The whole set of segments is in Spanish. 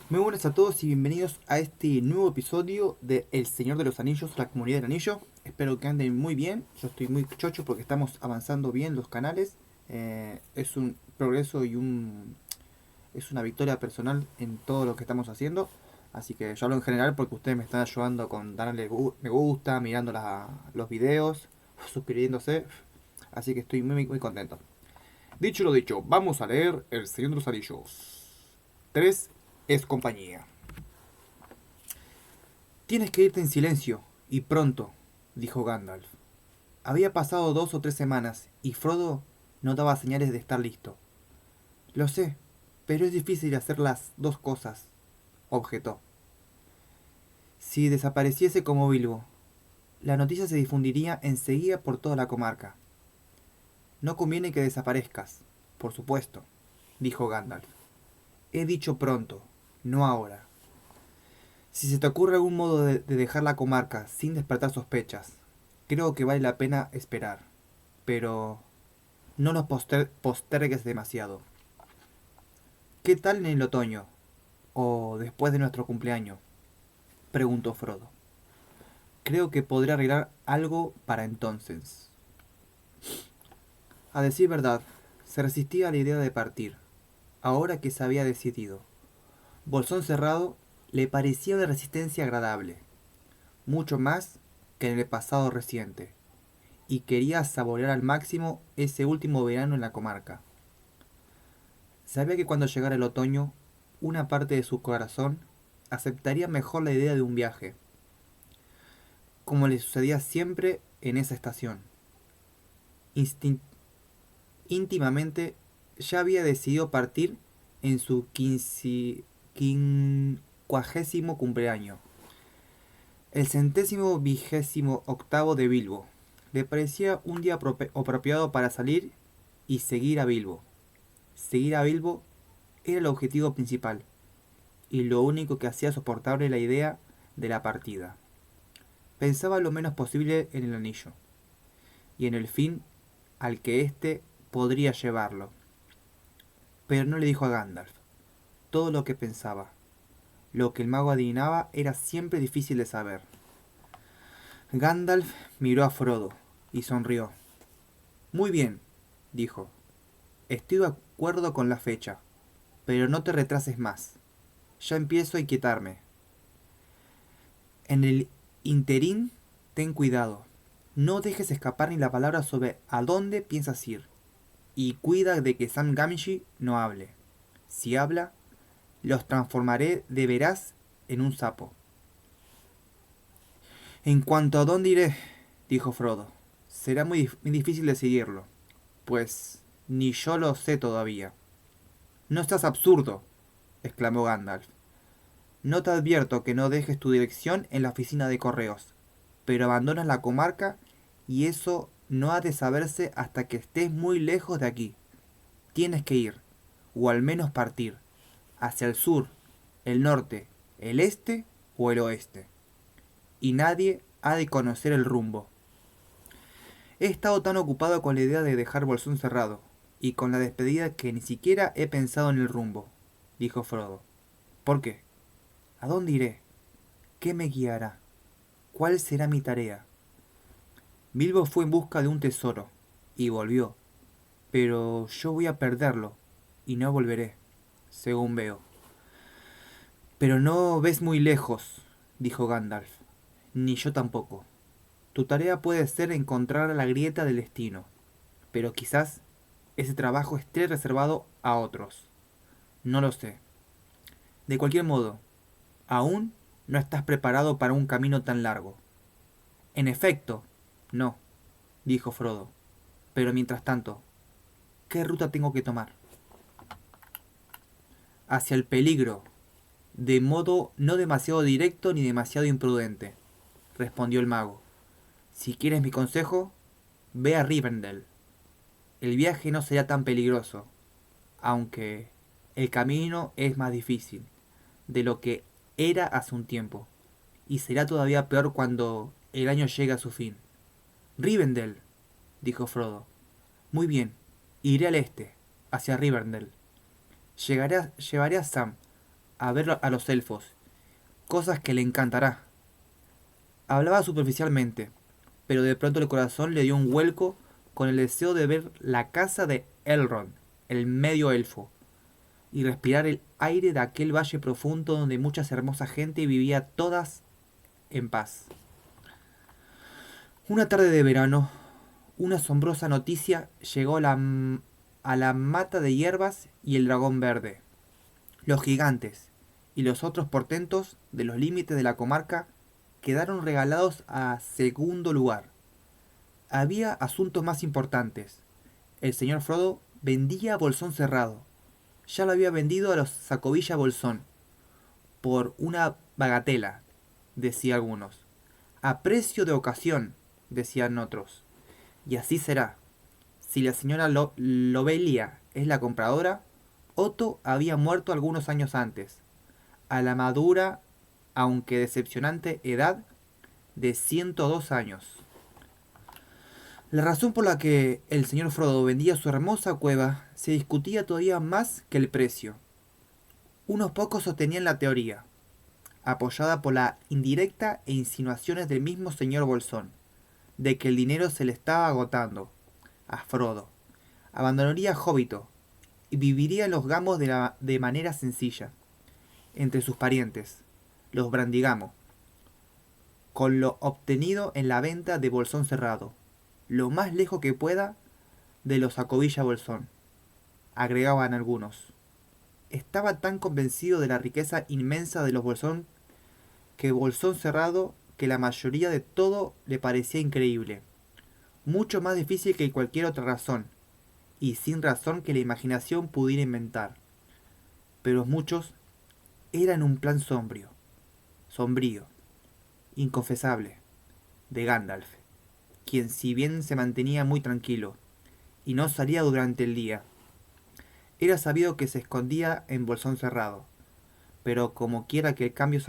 Muy buenas a todos y bienvenidos a este nuevo episodio de El Señor de los Anillos, la comunidad del anillo. Espero que anden muy bien. Yo estoy muy chocho porque estamos avanzando bien los canales. Es un progreso es una victoria personal en todo lo que estamos haciendo. Así que yo hablo en general porque ustedes me están ayudando con darle me gusta, mirando los videos, suscribiéndose. Así que estoy muy contento. Dicho lo dicho, vamos a leer El Señor de los Anillos. 3 es compañía. Tienes que irte en silencio, y pronto, dijo Gandalf. Había pasado 2 o 3 semanas, y Frodo no daba señales de estar listo. Lo sé, pero es difícil hacer las dos cosas, objetó. Si desapareciese como Bilbo, la noticia se difundiría enseguida por toda la comarca. No conviene que desaparezcas, por supuesto, dijo Gandalf. He dicho pronto, no ahora. Si se te ocurre algún modo de dejar la comarca sin despertar sospechas, creo que vale la pena esperar. Pero no los postergues demasiado. ¿Qué tal en el otoño? ¿O después de nuestro cumpleaños? Preguntó Frodo. Creo que podré arreglar algo para entonces. A decir verdad, se resistía a la idea de partir, ahora que se había decidido. Bolsón Cerrado le parecía una resistencia agradable, mucho más que en el pasado reciente, y quería saborear al máximo ese último verano en la comarca. Sabía que cuando llegara el otoño, una parte de su corazón aceptaría mejor la idea de un viaje, como le sucedía siempre en esa estación. Instin- íntimamente ya había decidido partir en su quincuagésimo cumpleaños, el 128º de Bilbo. Le parecía un día apropiado para salir y seguir a Bilbo. Seguir a Bilbo era el objetivo principal, y lo único que hacía soportable la idea de la partida. Pensaba lo menos posible en el anillo, y en el fin al que éste podría llevarlo. Pero no le dijo a Gandalf todo lo que pensaba. Lo que el mago adivinaba era siempre difícil de saber. Gandalf miró a Frodo y sonrió. Muy bien, dijo. Estoy de acuerdo con la fecha, pero no te retrases más. Ya empiezo a inquietarme. En el interín, ten cuidado. No dejes escapar ni la palabra sobre a dónde piensas ir. Y cuida de que Sam Gamgee no hable. Si habla, los transformaré de veras en un sapo. En cuanto a dónde iré, dijo Frodo, será muy difícil de seguirlo, pues ni yo lo sé todavía. No estás absurdo, exclamó Gandalf. No te advierto que no dejes tu dirección en la oficina de correos, pero abandonas la comarca y eso no ha de saberse hasta que estés muy lejos de aquí. Tienes que ir, o al menos partir, hacia el sur, el norte, el este o el oeste. Y nadie ha de conocer el rumbo. He estado tan ocupado con la idea de dejar Bolsón cerrado, y con la despedida que ni siquiera he pensado en el rumbo, dijo Frodo. ¿Por qué? ¿A dónde iré? ¿Qué me guiará? ¿Cuál será mi tarea? Bilbo fue en busca de un tesoro, y volvió, pero yo voy a perderlo, y no volveré, según veo. Pero no ves muy lejos, dijo Gandalf. Ni yo tampoco. Tu tarea puede ser encontrar la grieta del destino, pero quizás ese trabajo esté reservado a otros. No lo sé. De cualquier modo, aún no estás preparado para un camino tan largo. En efecto, no, dijo Frodo. Pero mientras tanto, ¿qué ruta tengo que tomar? Hacia el peligro, de modo no demasiado directo ni demasiado imprudente, respondió el mago. Si quieres mi consejo, ve a Rivendell. El viaje no será tan peligroso, aunque el camino es más difícil de lo que era hace un tiempo, y será todavía peor cuando el año llegue a su fin. Rivendell, dijo Frodo. Muy bien, iré al este, hacia Rivendell. Llevaré a Sam, a ver a los elfos, cosas que le encantará. Hablaba superficialmente, pero de pronto el corazón le dio un vuelco con el deseo de ver la casa de Elrond, el medio elfo, y respirar el aire de aquel valle profundo donde mucha hermosa gente vivía todas en paz. Una tarde de verano, una asombrosa noticia llegó a la mata de hierbas y el dragón verde. Los gigantes y los otros portentos de los límites de la comarca quedaron regalados a segundo lugar. Había asuntos más importantes. El señor Frodo vendía Bolsón Cerrado. Ya lo había vendido a los Sacovilla Bolsón por una bagatela, decía algunos. A precio de ocasión, decían otros. Y así será. Si la señora Lobelia es la compradora, Otto había muerto algunos años antes, a la madura, aunque decepcionante edad de 102 años. La razón por la que el señor Frodo vendía su hermosa cueva se discutía todavía más que el precio. Unos pocos sostenían la teoría, apoyada por la indirecta e insinuaciones del mismo señor Bolsón, de que el dinero se le estaba agotando a Frodo. Abandonaría Hobbito y viviría en los gamos de manera sencilla, entre sus parientes, los Brandigamo, con lo obtenido en la venta de Bolsón Cerrado, lo más lejos que pueda de los Sacovilla Bolsón, agregaban algunos. Estaba tan convencido de la riqueza inmensa de los Bolsón que Bolsón Cerrado que la mayoría de todo le parecía increíble, mucho más difícil que cualquier otra razón, y sin razón que la imaginación pudiera inventar. Pero muchos eran un plan sombrío, inconfesable, de Gandalf, quien si bien se mantenía muy tranquilo, y no salía durante el día, era sabido que se escondía en Bolsón Cerrado, pero como quiera que el cambio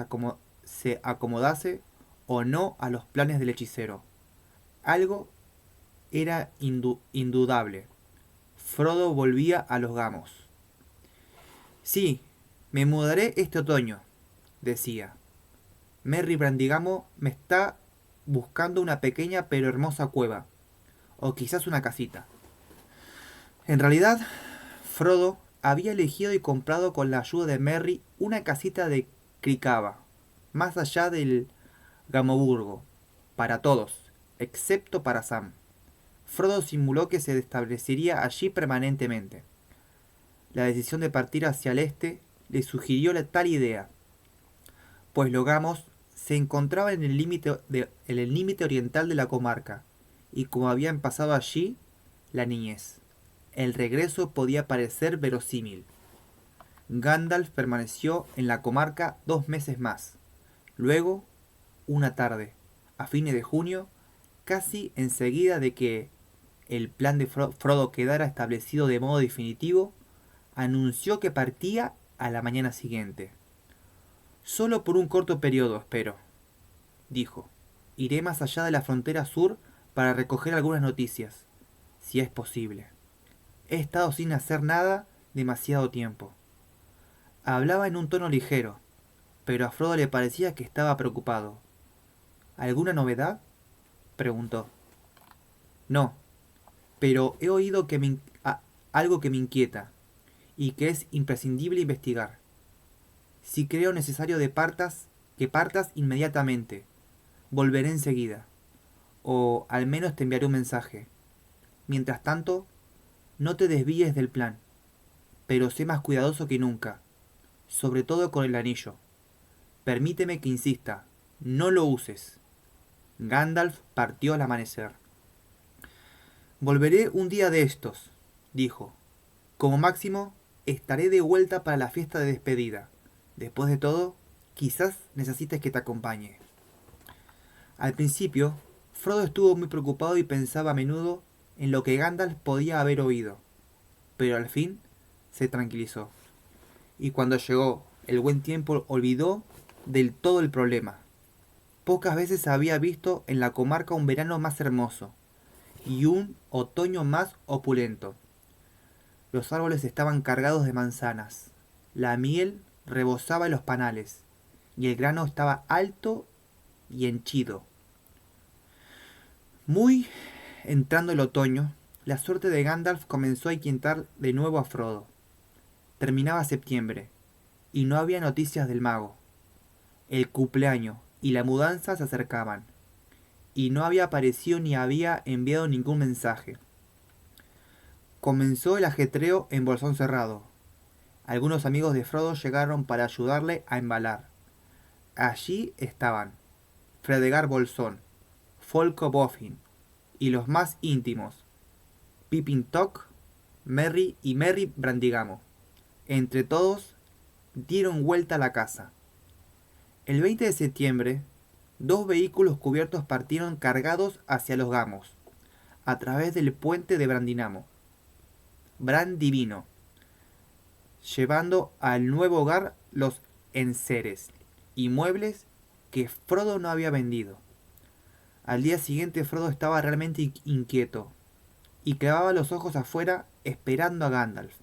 se acomodase o no a los planes del hechicero. Algo era indudable. Frodo volvía a los gamos. Sí, me mudaré este otoño, decía. Merry Brandigamo me está buscando una pequeña pero hermosa cueva, o quizás una casita. En realidad, Frodo había elegido y comprado con la ayuda de Merry una casita de Cricaba, más allá del Gamoburgo, para todos, excepto para Sam. Frodo simuló que se establecería allí permanentemente. La decisión de partir hacia el este le sugirió tal idea, pues los Gamos se encontraba en el límite oriental de la comarca, y como habían pasado allí la niñez, el regreso podía parecer verosímil. Gandalf permaneció en la comarca 2 meses más. Luego, una tarde, a fines de junio, casi enseguida de que el plan de Frodo quedara establecido de modo definitivo, anunció que partía a la mañana siguiente. Solo por un corto periodo, espero, dijo. Iré más allá de la frontera sur para recoger algunas noticias, si es posible. He estado sin hacer nada demasiado tiempo. Hablaba en un tono ligero, pero a Frodo le parecía que estaba preocupado. ¿Alguna novedad?, preguntó. No, pero he oído algo que me inquieta y que es imprescindible investigar. Si creo necesario que partas inmediatamente, volveré enseguida, o al menos te enviaré un mensaje. Mientras tanto, no te desvíes del plan, pero sé más cuidadoso que nunca, sobre todo con el anillo. Permíteme que insista, no lo uses. Gandalf partió al amanecer. Volveré un día de estos, dijo. Como máximo, estaré de vuelta para la fiesta de despedida. Después de todo, quizás necesites que te acompañe. Al principio, Frodo estuvo muy preocupado y pensaba a menudo en lo que Gandalf podía haber oído, pero al fin se tranquilizó, y cuando llegó el buen tiempo olvidó del todo el problema. Pocas veces había visto en la comarca un verano más hermoso y un otoño más opulento. Los árboles estaban cargados de manzanas, la miel rebosaba los panales, y el grano estaba alto y henchido. Muy entrando el otoño, la suerte de Gandalf comenzó a inquietar de nuevo a Frodo. Terminaba septiembre, y no había noticias del mago. El cumpleaños y la mudanza se acercaban, y no había aparecido ni había enviado ningún mensaje. Comenzó el ajetreo en Bolsón Cerrado. Algunos amigos de Frodo llegaron para ayudarle a embalar. Allí estaban Fredegar Bolsón, Folco Boffin y los más íntimos, Pippin Tock, Merry y Merry Brandigamo. Entre todos dieron vuelta a la casa. El 20 de septiembre, 2 vehículos cubiertos partieron cargados hacia los Gamos, a través del puente de Brandivino, llevando al nuevo hogar los enseres y muebles que Frodo no había vendido. Al día siguiente Frodo estaba realmente inquieto y clavaba los ojos afuera esperando a Gandalf.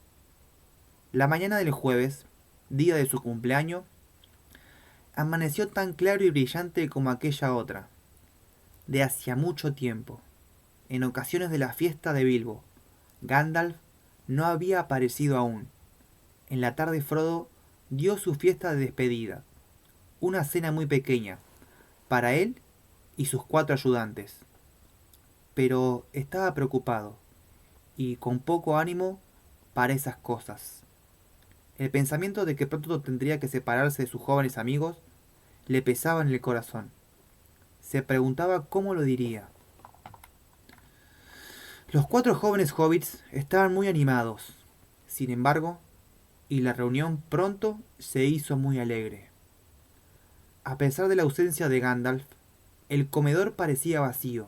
La mañana del jueves, día de su cumpleaños, amaneció tan claro y brillante como aquella otra, de hacía mucho tiempo. En ocasiones de la fiesta de Bilbo, Gandalf no había aparecido aún. En la tarde Frodo dio su fiesta de despedida, una cena muy pequeña, para él y sus 4 ayudantes. Pero estaba preocupado, y con poco ánimo para esas cosas. El pensamiento de que pronto tendría que separarse de sus jóvenes amigos le pesaba en el corazón. Se preguntaba cómo lo diría. Los 4 jóvenes hobbits estaban muy animados, sin embargo, y la reunión pronto se hizo muy alegre. A pesar de la ausencia de Gandalf, el comedor parecía vacío.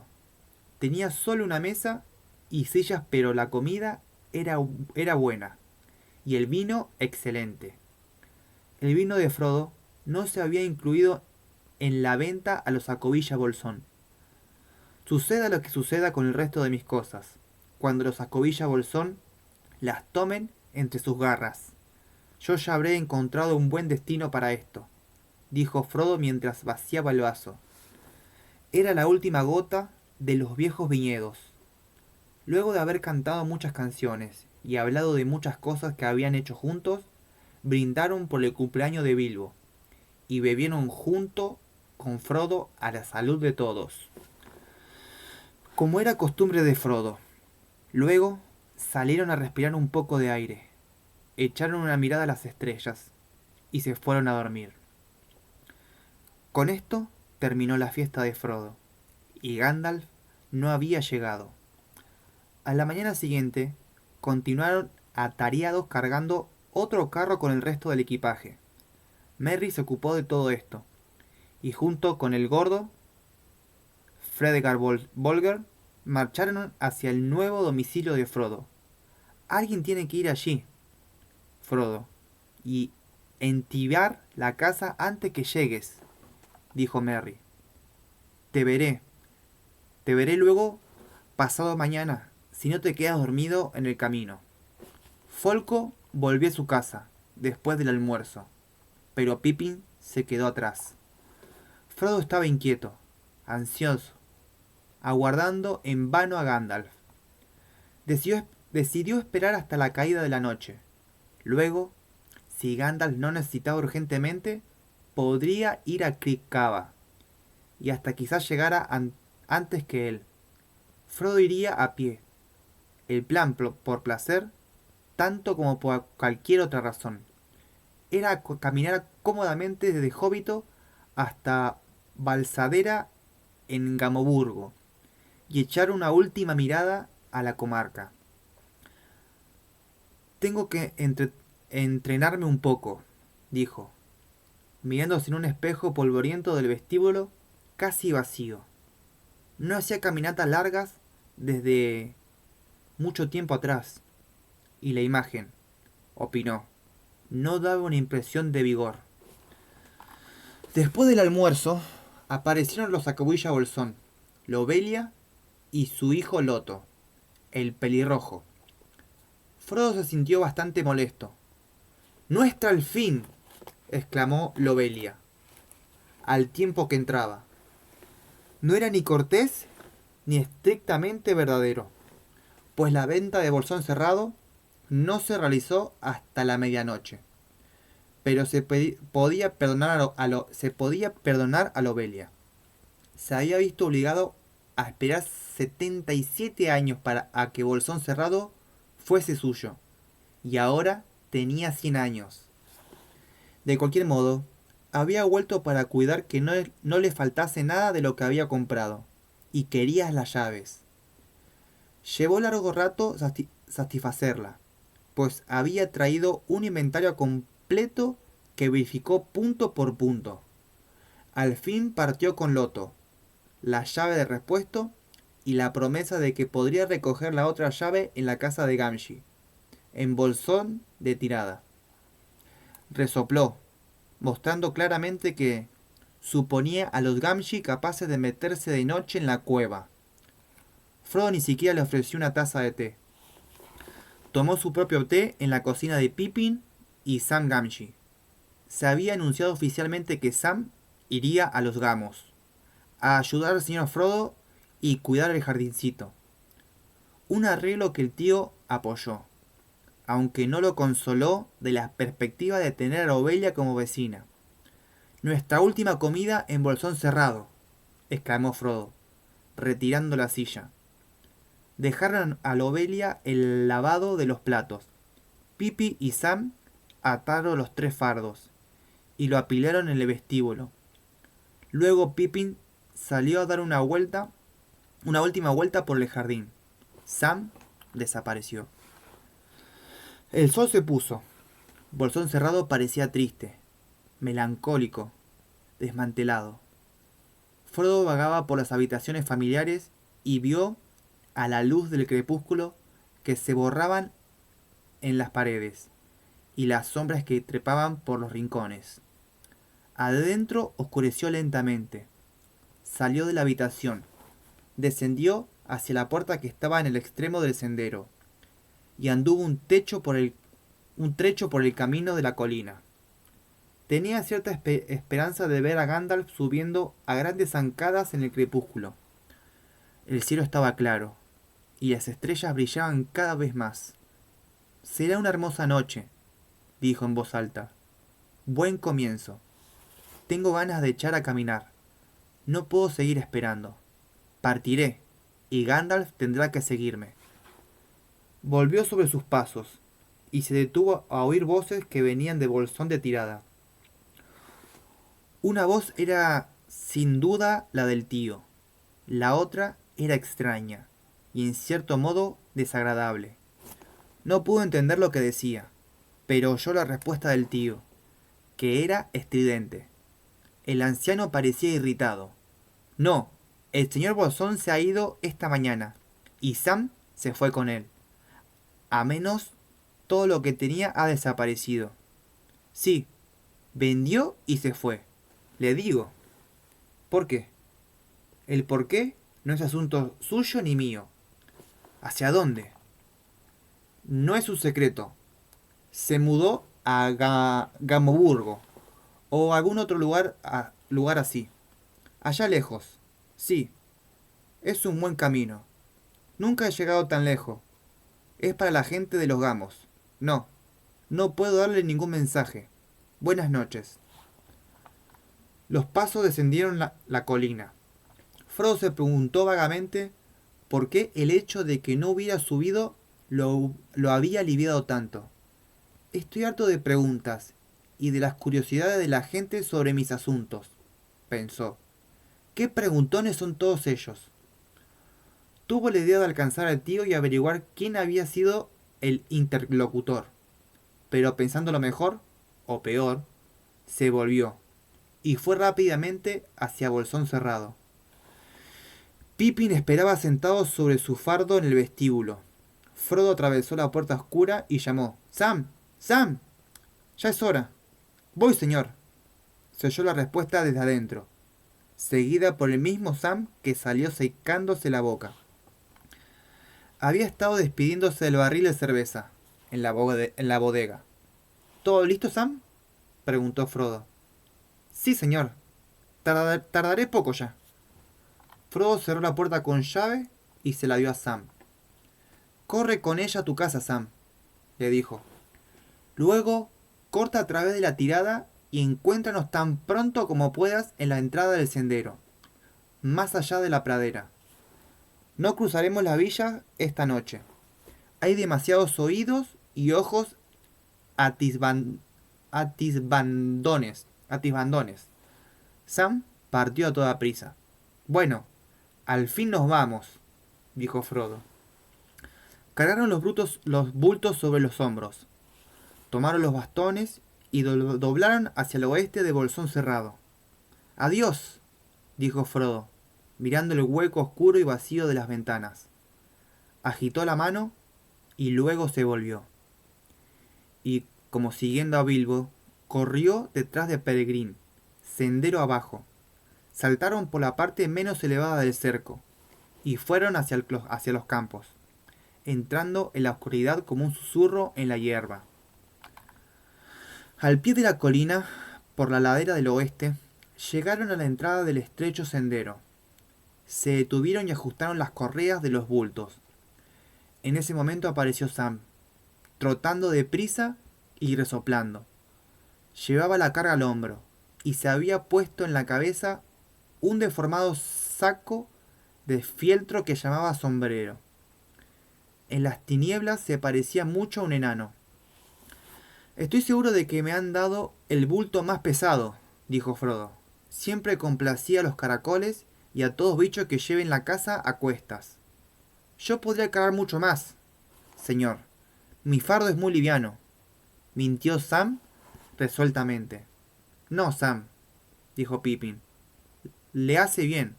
Tenía solo una mesa y sillas, pero la comida era buena y el vino excelente. El vino de Frodo no se había incluido en la venta a los Acobilla Bolsón. Suceda lo que suceda con el resto de mis cosas, cuando los Acobilla Bolsón las tomen entre sus garras. Yo ya habré encontrado un buen destino para esto, dijo Frodo mientras vaciaba el vaso. Era la última gota de los viejos viñedos. Luego de haber cantado muchas canciones y hablado de muchas cosas que habían hecho juntos, brindaron por el cumpleaños de Bilbo y bebieron junto con Frodo a la salud de todos, como era costumbre de Frodo. Luego salieron a respirar un poco de aire, echaron una mirada a las estrellas y se fueron a dormir. Con esto terminó la fiesta de Frodo, y Gandalf no había llegado. A la mañana siguiente continuaron atareados cargando otro carro con el resto del equipaje. Merry se ocupó de todo esto, y junto con el gordo, Fredegar Bolger, marcharon hacia el nuevo domicilio de Frodo. Alguien tiene que ir allí, Frodo, y entibar la casa antes que llegues, dijo Merry. Te veré. Te veré luego pasado mañana, si no te quedas dormido en el camino. Folco volvió a su casa, después del almuerzo, pero Pippin se quedó atrás. Frodo estaba inquieto, ansioso, aguardando en vano a Gandalf. Decidió esperar hasta la caída de la noche. Luego, si Gandalf no necesitaba urgentemente, podría ir a Crick Cava, y hasta quizás llegara antes que él. Frodo iría a pie. El plan por placer, tanto como por cualquier otra razón, era caminar cómodamente desde Hobbito hasta Balsadera en Gamoburgo y echar una última mirada a la comarca. Tengo que entrenarme un poco, dijo, mirándose en un espejo polvoriento del vestíbulo casi vacío. No hacía caminatas largas desde mucho tiempo atrás, y la imagen, opinó, no daba una impresión de vigor. Después del almuerzo, aparecieron los Acobilla Bolsón, Lobelia y su hijo Loto, el pelirrojo. Frodo se sintió bastante molesto. ¡No está el fin! exclamó Lobelia, al tiempo que entraba. No era ni cortés ni estrictamente verdadero, pues la venta de Bolsón Cerrado no se realizó hasta la medianoche, pero podía perdonar se podía perdonar a Lobelia. Se había visto obligado a esperar 77 años para a que Bolsón Cerrado fuese suyo, y ahora tenía 100 años. De cualquier modo, había vuelto para cuidar que no le faltase nada de lo que había comprado, y quería las llaves. Llevó largo rato satisfacerla, pues había traído un inventario completo que verificó punto por punto. Al fin partió con Loto, la llave de repuesto y la promesa de que podría recoger la otra llave en la casa de Gamshi, en bolsón de tirada. Resopló, mostrando claramente que suponía a los Gamshi capaces de meterse de noche en la cueva. Frodo ni siquiera le ofreció una taza de té. Tomó su propio té en la cocina de Pippin y Sam Gamgee. Se había anunciado oficialmente que Sam iría a los Gamos, a ayudar al señor Frodo y cuidar el jardincito. Un arreglo que el tío apoyó, aunque no lo consoló de la perspectiva de tener a la ovelia como vecina. Nuestra última comida en Bolsón Cerrado, exclamó Frodo, retirando la silla. Dejaron a Lobelia el lavado de los platos. Pipi y Sam ataron los 3 fardos y lo apilaron en el vestíbulo. Luego Pippin salió a dar una última vuelta por el jardín. Sam desapareció. El sol se puso. Bolsón Cerrado parecía triste, melancólico, desmantelado. Frodo vagaba por las habitaciones familiares y vio, a la luz del crepúsculo, que se borraban en las paredes y las sombras que trepaban por los rincones. Adentro oscureció lentamente. Salió de la habitación, descendió hacia la puerta que estaba en el extremo del sendero y anduvo un trecho por el camino de la colina. Tenía cierta esperanza de ver a Gandalf subiendo a grandes zancadas en el crepúsculo. El cielo estaba claro y las estrellas brillaban cada vez más. Será una hermosa noche, dijo en voz alta. Buen comienzo. Tengo ganas de echar a caminar. No puedo seguir esperando. Partiré, y Gandalf tendrá que seguirme. Volvió sobre sus pasos, y se detuvo a oír voces que venían de Bolsón de Tirada. Una voz era sin duda la del tío. La otra era extraña, y en cierto modo desagradable. No pudo entender lo que decía, pero oyó la respuesta del tío, que era estridente. El anciano parecía irritado. No, el señor Bolsón se ha ido esta mañana, y Sam se fue con él. A menos, todo lo que tenía ha desaparecido. Sí, vendió y se fue. Le digo. ¿Por qué? El por qué no es asunto suyo ni mío. ¿Hacia dónde? No es un secreto. Se mudó a Gamoburgo o algún otro lugar así. Allá lejos. Sí, es un buen camino. Nunca he llegado tan lejos. Es para la gente de los Gamos. No, no puedo darle ningún mensaje. Buenas noches. Los pasos descendieron la colina. Frodo se preguntó vagamente por qué el hecho de que no hubiera subido lo había aliviado tanto. Estoy harto de preguntas y de las curiosidades de la gente sobre mis asuntos, pensó. ¿Qué preguntones son todos ellos? Tuvo la idea de alcanzar al tío y averiguar quién había sido el interlocutor, pero pensándolo mejor, o peor, se volvió y fue rápidamente hacia Bolsón Cerrado. Pippin esperaba sentado sobre su fardo en el vestíbulo. Frodo atravesó la puerta oscura y llamó. ¡Sam! ¡Sam! Ya es hora. Voy, señor. Se oyó la respuesta desde adentro, seguida por el mismo Sam que salió secándose la boca. Había estado despidiéndose del barril de cerveza en la bodega. ¿Todo listo, Sam? preguntó Frodo. Sí, señor. Tardaré poco ya. Frodo cerró la puerta con llave y se la dio a Sam. Corre con ella a tu casa, Sam, le dijo. Luego, corta a través de la tirada y encuéntranos tan pronto como puedas en la entrada del sendero, más allá de la pradera. No cruzaremos la villa esta noche. Hay demasiados oídos y ojos atisban- atisbandones. Sam partió a toda prisa. Bueno, al fin nos vamos, dijo Frodo. Cargaron los bultos sobre los hombros, tomaron los bastones y doblaron hacia el oeste de Bolsón Cerrado. Adiós, dijo Frodo, mirando el hueco oscuro y vacío de las ventanas. Agitó la mano y luego se volvió. Y, como siguiendo a Bilbo, corrió detrás de Peregrín, sendero abajo. Saltaron por la parte menos elevada del cerco y fueron hacia los campos, entrando en la oscuridad como un susurro en la hierba. Al pie de la colina, por la ladera del oeste, llegaron a la entrada del estrecho sendero. Se detuvieron y ajustaron las correas de los bultos. En ese momento apareció Sam, trotando deprisa y resoplando. Llevaba la carga al hombro y se había puesto en la cabeza un deformado saco de fieltro que llamaba sombrero. En las tinieblas se parecía mucho a un enano. Estoy seguro de que me han dado el bulto más pesado, dijo Frodo. Siempre complacía a los caracoles y a todos bichos que lleven la casa a cuestas. Yo podría cargar mucho más, señor. Mi fardo es muy liviano, mintió Sam resueltamente. No, Sam, dijo Pippin. Le hace bien.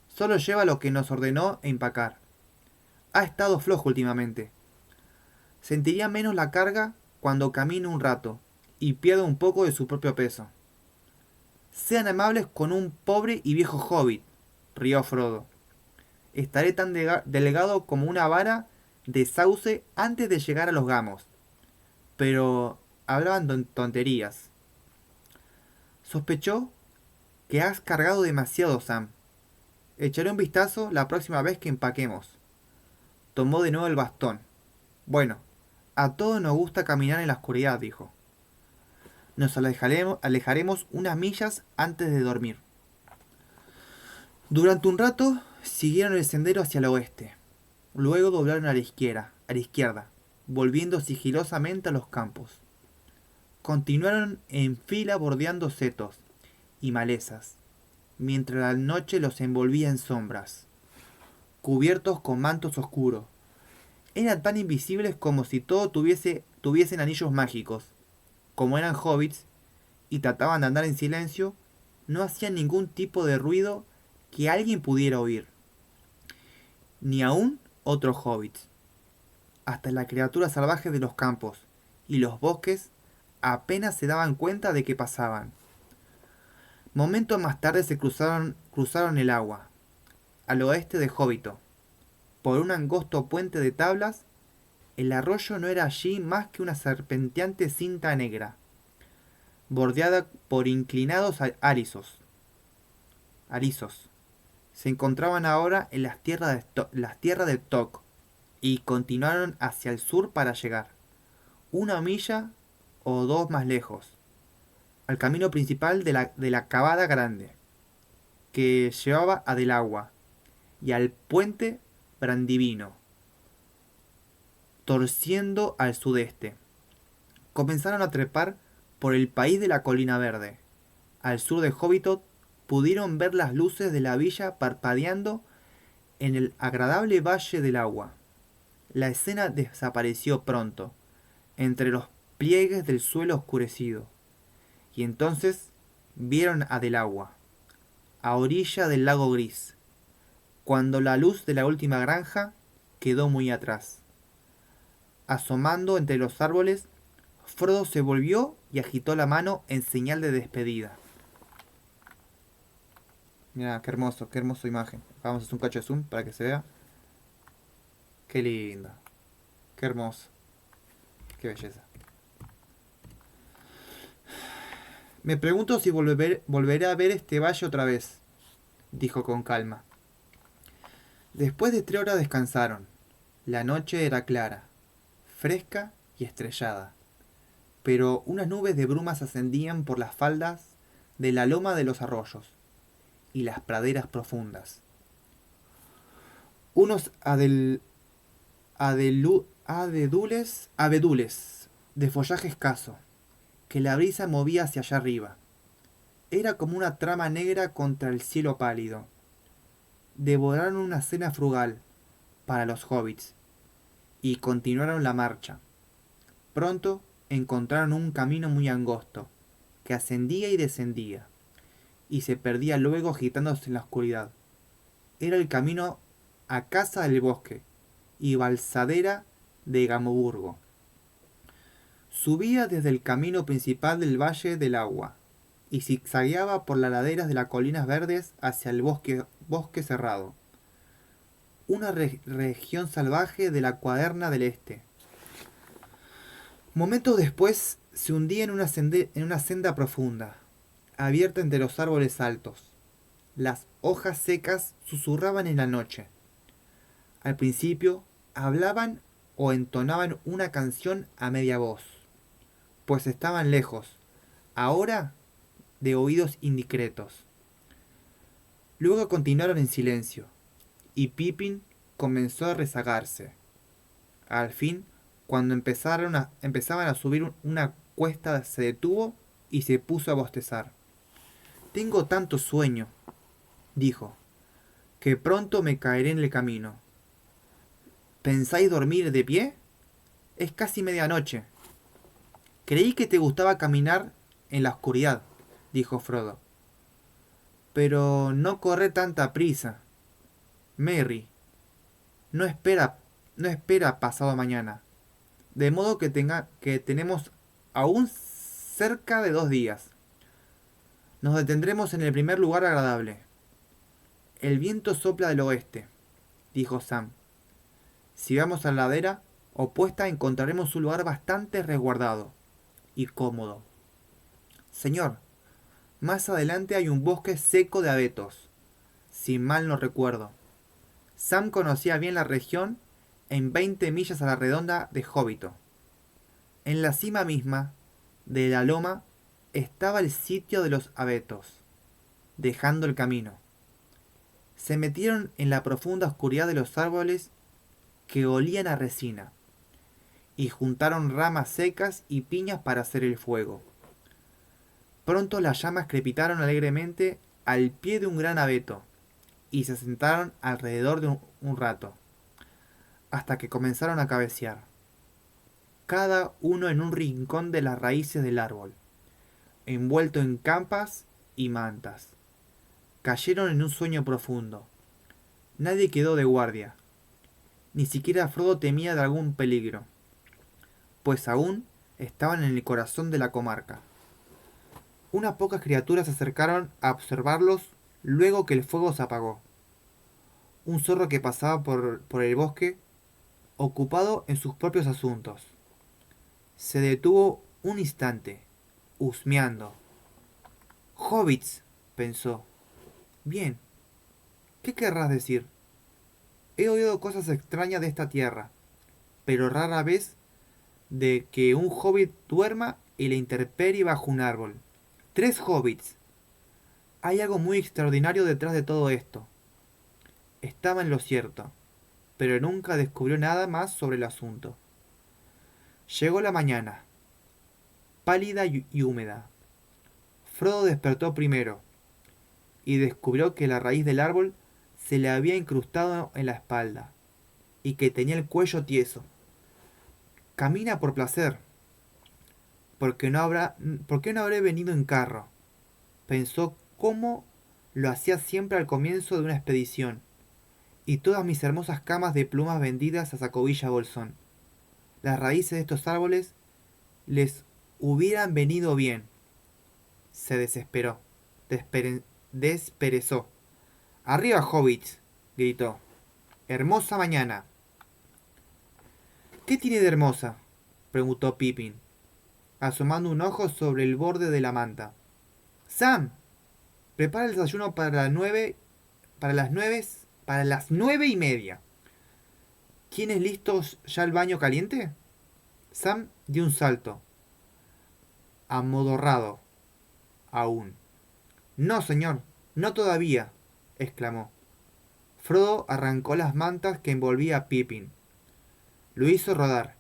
Solo lleva lo que nos ordenó empacar. Ha estado flojo últimamente. Sentiría menos la carga cuando camine un rato y pierda un poco de su propio peso. Sean amables con un pobre y viejo hobbit, rió Frodo. Estaré tan delgado como una vara de sauce antes de llegar a los gamos. Pero hablaban tonterías. Sospechó que has cargado demasiado, Sam. Echaré un vistazo la próxima vez que empaquemos. Tomó de nuevo el bastón. Bueno, a todos nos gusta caminar en la oscuridad, dijo. Nos alejaremos unas millas antes de dormir. Durante un rato siguieron el sendero hacia el oeste. Luego doblaron a la izquierda, volviendo sigilosamente a los campos. Continuaron en fila bordeando setos y malezas, mientras la noche los envolvía en sombras, cubiertos con mantos oscuros. Eran tan invisibles como si todo tuviesen anillos mágicos. Como eran hobbits y trataban de andar en silencio, no hacían ningún tipo de ruido que alguien pudiera oír, ni aun otros hobbits. Hasta las criaturas salvajes de los campos y los bosques apenas se daban cuenta de que pasaban. Momentos más tarde cruzaron el agua, al oeste de Hobbiton, por un angosto puente de tablas. El arroyo no era allí más que una serpenteante cinta negra, bordeada por inclinados arizos. Se encontraban ahora en las tierras de Tok y continuaron hacia el sur para llegar, una milla o dos más lejos, al camino principal de la Cavada Grande, que llevaba a Del Agua, y al puente Brandivino, torciendo al sudeste. Comenzaron a trepar por el país de la colina verde. Al sur de Hobbiton pudieron ver las luces de la villa parpadeando en el agradable valle del agua. La escena desapareció pronto, entre los pliegues del suelo oscurecido, y entonces vieron a Del Agua, a orilla del lago gris, cuando la luz de la última granja quedó muy atrás. Asomando entre los árboles, Frodo se volvió y agitó la mano en señal de despedida. Mira, qué hermosa imagen. Vamos a hacer un cacho de zoom para que se vea. Qué linda. Qué hermoso. Qué belleza. Me pregunto si volveré a ver este valle otra vez, dijo con calma. Después de 3 horas descansaron. La noche era clara, fresca y estrellada, pero unas nubes de brumas ascendían por las faldas de la loma de los arroyos y las praderas profundas. Unos abedules de follaje escaso, que la brisa movía hacia allá arriba. Era como una trama negra contra el cielo pálido. Devoraron una cena frugal para los hobbits y continuaron la marcha. Pronto encontraron un camino muy angosto, que ascendía y descendía, y se perdía luego agitándose en la oscuridad. Era el camino a Casa del Bosque y Balsadera de Gamoburgo. Subía desde el camino principal del Valle del Agua y zigzagueaba por las laderas de las colinas verdes hacia el bosque cerrado, una región salvaje de la Cuaderna del Este. Momentos después se hundía en una senda profunda, abierta entre los árboles altos. Las hojas secas susurraban en la noche. Al principio hablaban o entonaban una canción a media voz, pues estaban lejos, ahora de oídos indiscretos. Luego continuaron en silencio, y Pippin comenzó a rezagarse. Al fin, cuando empezaban a subir una cuesta, se detuvo y se puso a bostezar. Tengo tanto sueño, dijo, que pronto me caeré en el camino. ¿Pensáis dormir de pie? Es casi medianoche. Creí que te gustaba caminar en la oscuridad, dijo Frodo. Pero no corre tanta prisa. Merry no espera pasado mañana. De modo que tenemos aún cerca de 2 días. Nos detendremos en el primer lugar agradable. El viento sopla del oeste, dijo Sam. Si vamos a la ladera opuesta encontraremos un lugar bastante resguardado y cómodo. Señor, más adelante hay un bosque seco de abetos, si mal no recuerdo. Sam conocía bien la región en 20 millas a la redonda de Hobbiton. En la cima misma de la loma estaba el sitio de los abetos, dejando el camino. Se metieron en la profunda oscuridad de los árboles que olían a resina, y juntaron ramas secas y piñas para hacer el fuego. Pronto las llamas crepitaron alegremente al pie de un gran abeto, y se sentaron alrededor de un rato, hasta que comenzaron a cabecear, cada uno en un rincón de las raíces del árbol, envuelto en campas y mantas. Cayeron en un sueño profundo. Nadie quedó de guardia. Ni siquiera Frodo temía de algún peligro, pues aún estaban en el corazón de la comarca. Unas pocas criaturas se acercaron a observarlos luego que el fuego se apagó. Un zorro que pasaba por el bosque, ocupado en sus propios asuntos, se detuvo un instante, husmeando. Hobbits, pensó. Bien, ¿qué querrás decir? He oído cosas extrañas de esta tierra, pero rara vez de que un hobbit duerma en la intemperie bajo un árbol. 3 hobbits. Hay algo muy extraordinario detrás de todo esto. Estaba en lo cierto, pero nunca descubrió nada más sobre el asunto. Llegó la mañana, pálida y húmeda. Frodo despertó primero y descubrió que la raíz del árbol se le había incrustado en la espalda y que tenía el cuello tieso. Camina por placer. ¿Por qué no habré venido en carro? Pensó cómo lo hacía siempre al comienzo de una expedición, y todas mis hermosas camas de plumas vendidas a Sacovilla Bolsón. Las raíces de estos árboles les hubieran venido bien. Se desesperó, desperezó. ¡Arriba, hobbits!, gritó. ¡Hermosa mañana! ¿Qué tiene de hermosa?, preguntó Pippin, asomando un ojo sobre el borde de la manta. Sam, prepara el desayuno para las 9, para las 9:30. ¿Tienes listos ya el baño caliente? Sam dio un salto, amodorrado aún. No, señor, no todavía, exclamó. Frodo arrancó las mantas que envolvía a Pippin. Lo hizo rodar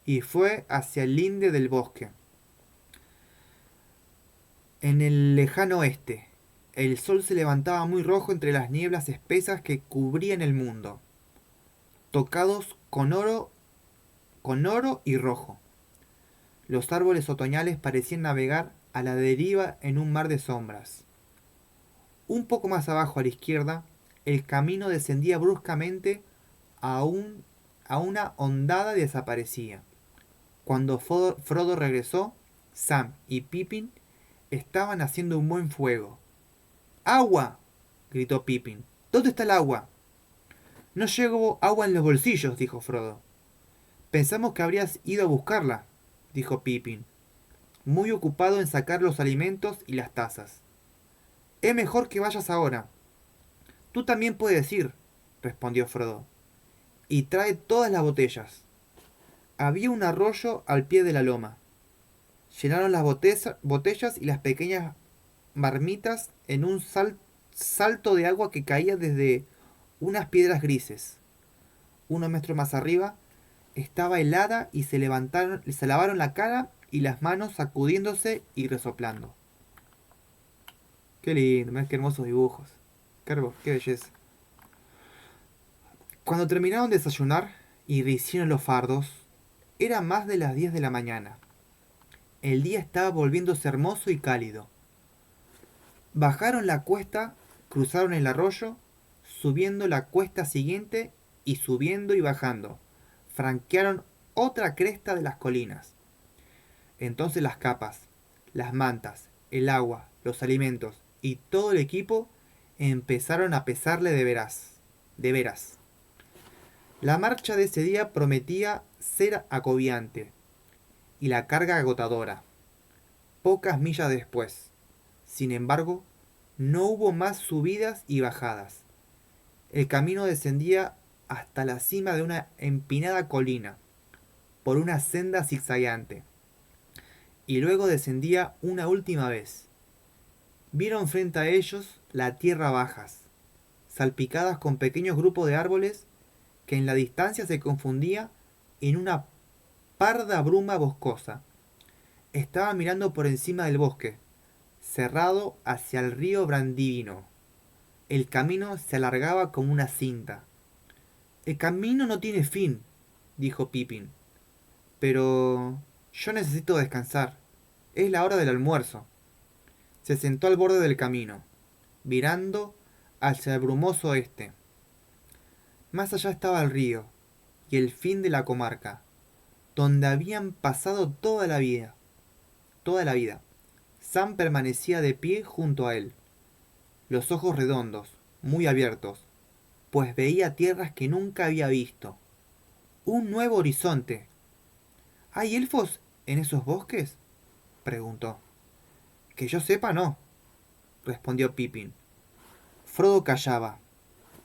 y fue hacia el linde del bosque. En el lejano oeste, el sol se levantaba muy rojo entre las nieblas espesas que cubrían el mundo, tocados con oro y rojo. Los árboles otoñales parecían navegar a la deriva en un mar de sombras. Un poco más abajo a la izquierda, el camino descendía bruscamente a, a una hondada y desaparecía. Cuando Frodo regresó, Sam y Pippin estaban haciendo un buen fuego. ¡Agua! Gritó Pippin. ¿Dónde está el agua? No llevo agua en los bolsillos, dijo Frodo. Pensamos que habrías ido a buscarla, dijo Pippin, muy ocupado en sacar los alimentos y las tazas. Es mejor que vayas ahora. Tú también puedes ir, respondió Frodo, y trae todas las botellas. Había un arroyo al pie de la loma. Llenaron las botellas y las pequeñas marmitas en un salto de agua que caía desde unas piedras grises. Unos metros más arriba estaba helada y se lavaron la cara y las manos sacudiéndose y resoplando. Qué lindo, mirá qué hermosos dibujos. Qué belleza. Cuando terminaron de desayunar y rehicieron los fardos, era más de las 10 de la mañana. El día estaba volviéndose hermoso y cálido. Bajaron la cuesta, cruzaron el arroyo, subiendo la cuesta siguiente y subiendo y bajando. Franquearon otra cresta de las colinas. Entonces las capas, las mantas, el agua, los alimentos y todo el equipo empezaron a pesarle de veras. De veras. La marcha de ese día prometía ser agobiante y la carga agotadora. Pocas millas después, sin embargo, no hubo más subidas y bajadas. El camino descendía hasta la cima de una empinada colina, por una senda zigzagueante, y luego descendía una última vez. Vieron frente a ellos la tierra bajas, salpicadas con pequeños grupos de árboles que en la distancia se confundía en una parda bruma boscosa. Estaban mirando por encima del bosque, cerrado hacia el río Brandivino. El camino se alargaba como una cinta. El camino no tiene fin, dijo Pippin. Pero yo necesito descansar. Es la hora del almuerzo. Se sentó al borde del camino, mirando hacia el brumoso oeste. Más allá estaba el río y el fin de la comarca, donde habían pasado toda la vida. Toda la vida. Sam permanecía de pie junto a él, los ojos redondos, muy abiertos, pues veía tierras que nunca había visto. Un nuevo horizonte. ¿Hay elfos en esos bosques? Preguntó. Que yo sepa, no, respondió Pippin. Frodo callaba.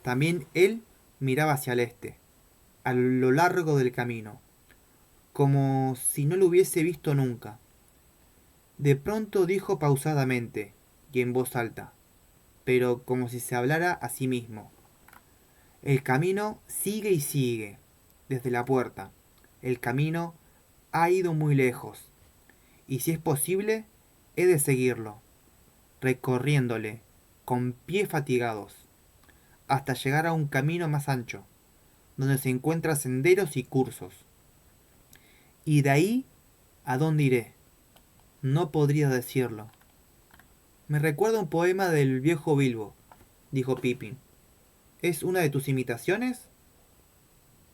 También él miraba hacia el este, a lo largo del camino, como si no lo hubiese visto nunca. De pronto dijo pausadamente y en voz alta, pero como si se hablara a sí mismo. El camino sigue y sigue, desde la puerta. El camino ha ido muy lejos, y si es posible, he de seguirlo, recorriéndole, con pies fatigados, hasta llegar a un camino más ancho, donde se encuentran senderos y cursos. ¿Y de ahí a dónde iré? No podría decirlo. Me recuerda un poema del viejo Bilbo, dijo Pippin. ¿Es una de tus imitaciones?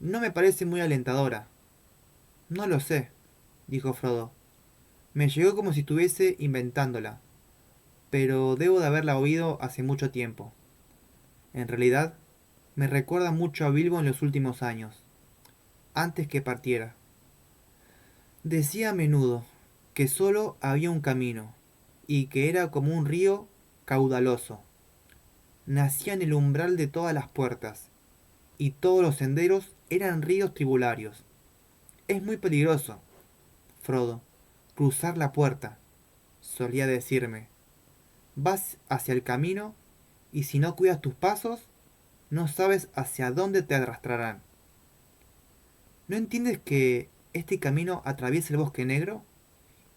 No me parece muy alentadora. No lo sé, dijo Frodo. Me llegó como si estuviese inventándola, pero debo de haberla oído hace mucho tiempo. En realidad, me recuerda mucho a Bilbo en los últimos años, antes que partiera. Decía a menudo que solo había un camino, y que era como un río caudaloso. Nacía en el umbral de todas las puertas, y todos los senderos eran ríos tribularios. Es muy peligroso, Frodo, cruzar la puerta, solía decirme. Vas hacia el camino, y si no cuidas tus pasos, no sabes hacia dónde te arrastrarán. ¿No entiendes que este camino atraviesa el bosque negro?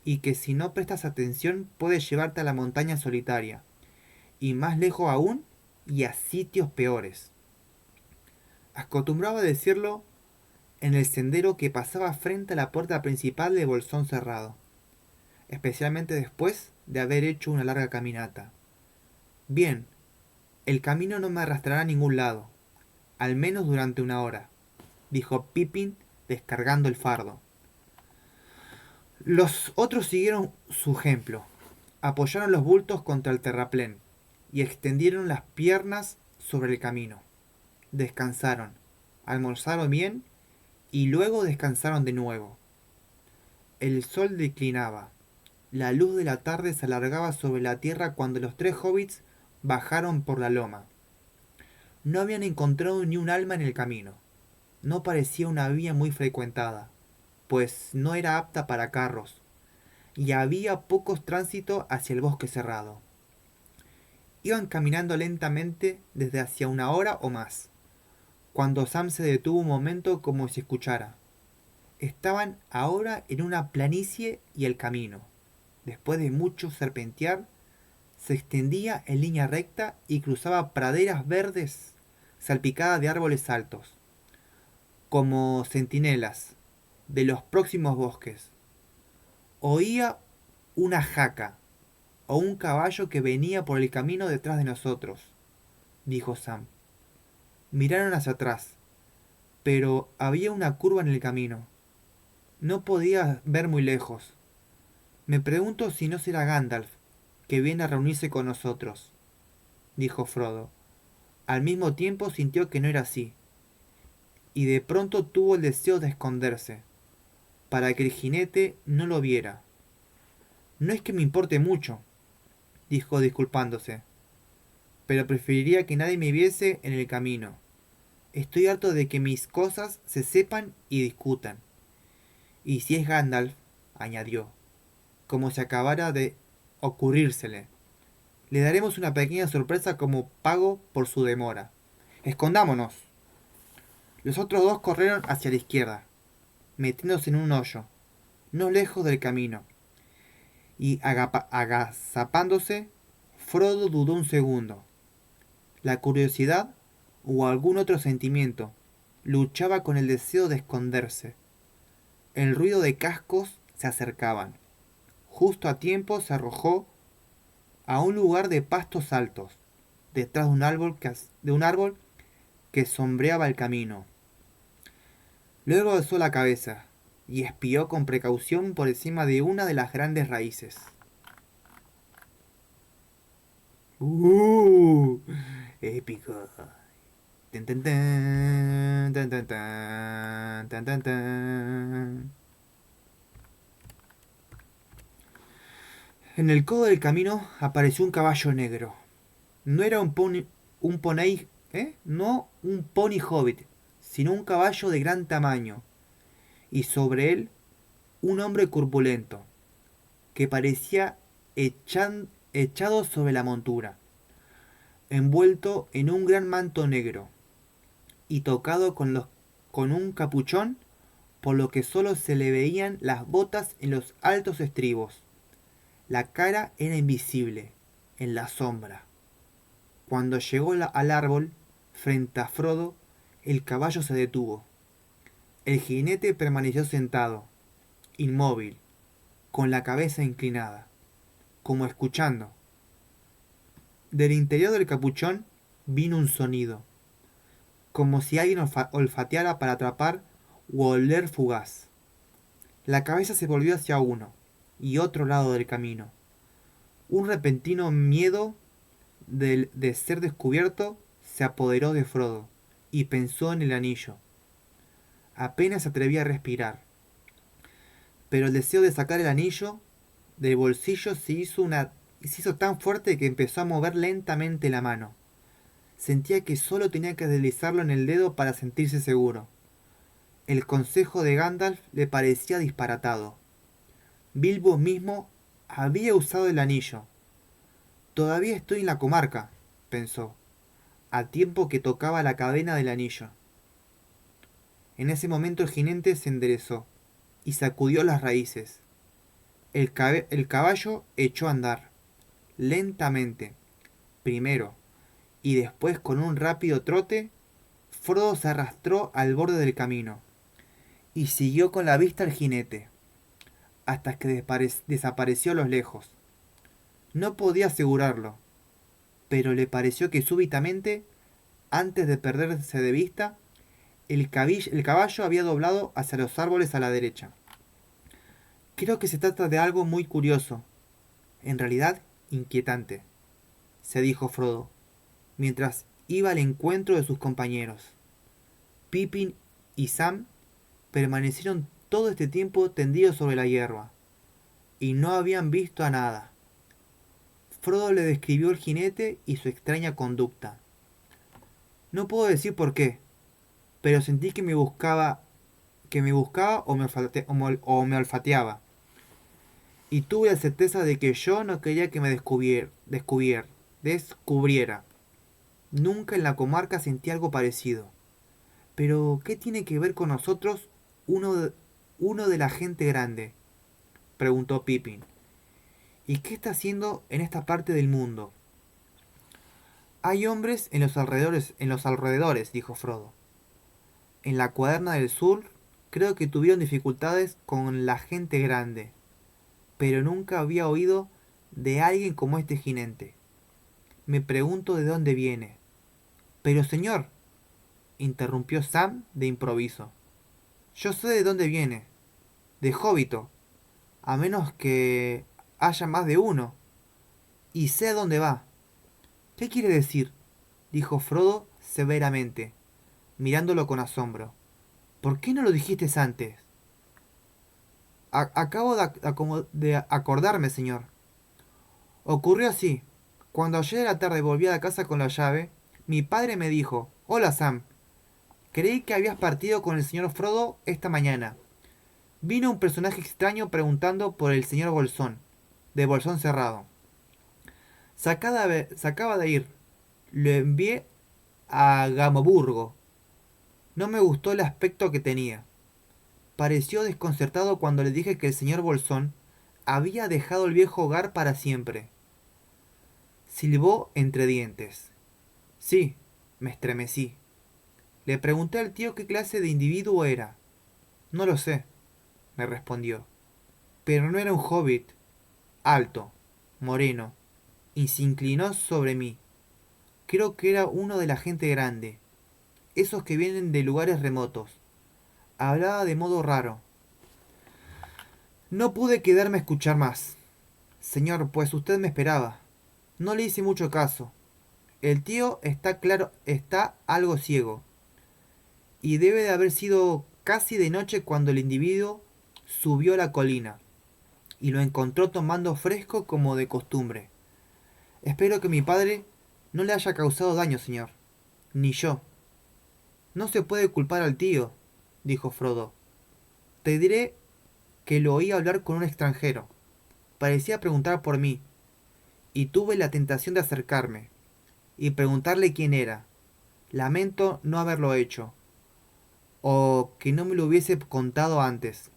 Y que si no prestas atención puede llevarte a la montaña solitaria, y más lejos aún, y a sitios peores. Acostumbraba a decirlo en el sendero que pasaba frente a la puerta principal de Bolsón Cerrado, especialmente después de haber hecho una larga caminata. Bien, el camino no me arrastrará a ningún lado, al menos durante una hora, dijo Pippin descargando el fardo. Los otros siguieron su ejemplo, apoyaron los bultos contra el terraplén y extendieron las piernas sobre el camino. Descansaron, almorzaron bien y luego descansaron de nuevo. El sol declinaba. La luz de la tarde se alargaba sobre la tierra cuando los tres hobbits bajaron por la loma. No habían encontrado ni un alma en el camino. No parecía una vía muy frecuentada, pues no era apta para carros, y había pocos tránsito hacia el bosque cerrado. Iban caminando lentamente desde hacía una hora o más, cuando Sam se detuvo un momento como si escuchara. Estaban ahora en una planicie y el camino, después de mucho serpentear, se extendía en línea recta y cruzaba praderas verdes salpicadas de árboles altos, como centinelas de los próximos bosques. Oía una jaca o un caballo que venía por el camino detrás de nosotros, dijo Sam. Miraron hacia atrás, pero había una curva en el camino. No podía ver muy lejos. Me pregunto si no será Gandalf, que viene a reunirse con nosotros, dijo Frodo. Al mismo tiempo sintió que no era así, y de pronto tuvo el deseo de esconderse, para que el jinete no lo viera. No es que me importe mucho, dijo disculpándose, pero preferiría que nadie me viese en el camino. Estoy harto de que mis cosas se sepan y discutan. Y si es Gandalf, añadió, como si acabara de ocurrírsele, le daremos una pequeña sorpresa como pago por su demora. Escondámonos. Los otros dos corrieron hacia la izquierda, metiéndose en un hoyo, no lejos del camino, y agazapándose, Frodo dudó un segundo. La curiosidad o algún otro sentimiento luchaba con el deseo de esconderse. El ruido de cascos se acercaban. Justo a tiempo se arrojó a un lugar de pastos altos, detrás de un árbol que sombreaba el camino. Luego alzó la cabeza y espió con precaución por encima de una de las grandes raíces. ¡Uh! Épico. Tan, tan, tan, tan, tan, tan, tan, tan, tan. En el codo del camino apareció un caballo negro. No era un pony, no un pony hobbit, sino un caballo de gran tamaño, y sobre él un hombre corpulento, que parecía echado sobre la montura, envuelto en un gran manto negro, y tocado con un capuchón, por lo que solo se le veían las botas en los altos estribos. La cara era invisible, en la sombra. Cuando llegó al árbol, frente a Frodo, el caballo se detuvo. El jinete permaneció sentado, inmóvil, con la cabeza inclinada, como escuchando. Del interior del capuchón vino un sonido, como si alguien olfateara para atrapar o oler fugaz. La cabeza se volvió hacia uno y otro lado del camino. Un repentino miedo de ser descubierto se apoderó de Frodo y pensó en el anillo. Apenas atrevía a respirar, pero el deseo de sacar el anillo Del bolsillo se hizo tan fuerte que empezó a mover lentamente la mano. Sentía que solo tenía que deslizarlo en el dedo para sentirse seguro. El consejo de Gandalf le parecía disparatado. Bilbo mismo había usado el anillo. Todavía estoy en la comarca, pensó, a tiempo que tocaba la cadena del anillo. En ese momento el jinete se enderezó y sacudió las raíces. El caballo echó a andar, lentamente, primero, y después con un rápido trote, Frodo se arrastró al borde del camino y siguió con la vista al jinete, hasta que desapareció a lo lejos. No podía asegurarlo, pero le pareció que súbitamente, antes de perderse de vista, el caballo había doblado hacia los árboles a la derecha. Creo que se trata de algo muy curioso, en realidad inquietante, se dijo Frodo, mientras iba al encuentro de sus compañeros. Pippin y Sam permanecieron todo este tiempo tendidos sobre la hierba, y no habían visto a nada. Frodo le describió el jinete y su extraña conducta. No puedo decir por qué, pero sentí que me buscaba o me olfateaba, y tuve la certeza de que yo no quería que me descubriera. Nunca en la comarca sentí algo parecido. Pero, ¿qué tiene que ver con nosotros uno de la gente grande? Preguntó Pippin. ¿Y qué está haciendo en esta parte del mundo? Hay hombres en los alrededores, dijo Frodo. En la Cuaderna del Sur creo que tuvieron dificultades con la gente grande, pero nunca había oído de alguien como este jinete. Me pregunto de dónde viene. Pero señor, interrumpió Sam de improviso. Yo sé de dónde viene. De Hobbito. A menos que haya más de uno. Y sé a dónde va. ¿Qué quiere decir? Dijo Frodo severamente, mirándolo con asombro. ¿Por qué no lo dijiste antes? Acabo de acordarme, señor. Ocurrió así. Cuando ayer a la tarde volví a la casa con la llave, mi padre me dijo, Hola Sam, creí que habías partido con el señor Frodo esta mañana. Vino un personaje extraño preguntando por el señor Bolsón, de Bolsón Cerrado. Se acaba de ir. Lo envié a Gamoburgo. No me gustó el aspecto que tenía. Pareció desconcertado cuando le dije que el señor Bolsón había dejado el viejo hogar para siempre. Silbó entre dientes. Sí, me estremecí. Le pregunté al tío qué clase de individuo era. No lo sé, me respondió. Pero no era un hobbit. Alto, moreno, y se inclinó sobre mí. Creo que era uno de la gente grande, esos que vienen de lugares remotos. Hablaba de modo raro. No pude quedarme a escuchar más. Señor, pues usted me esperaba. No le hice mucho caso. El tío está algo ciego. Y debe de haber sido casi de noche cuando el individuo subió a la colina y lo encontró tomando fresco como de costumbre. Espero que mi padre no le haya causado daño, señor. Ni yo. No se puede culpar al tío, dijo Frodo. Te diré que lo oí hablar con un extranjero. Parecía preguntar por mí, y tuve la tentación de acercarme y preguntarle quién era. Lamento no haberlo hecho, o que no me lo hubiese contado antes.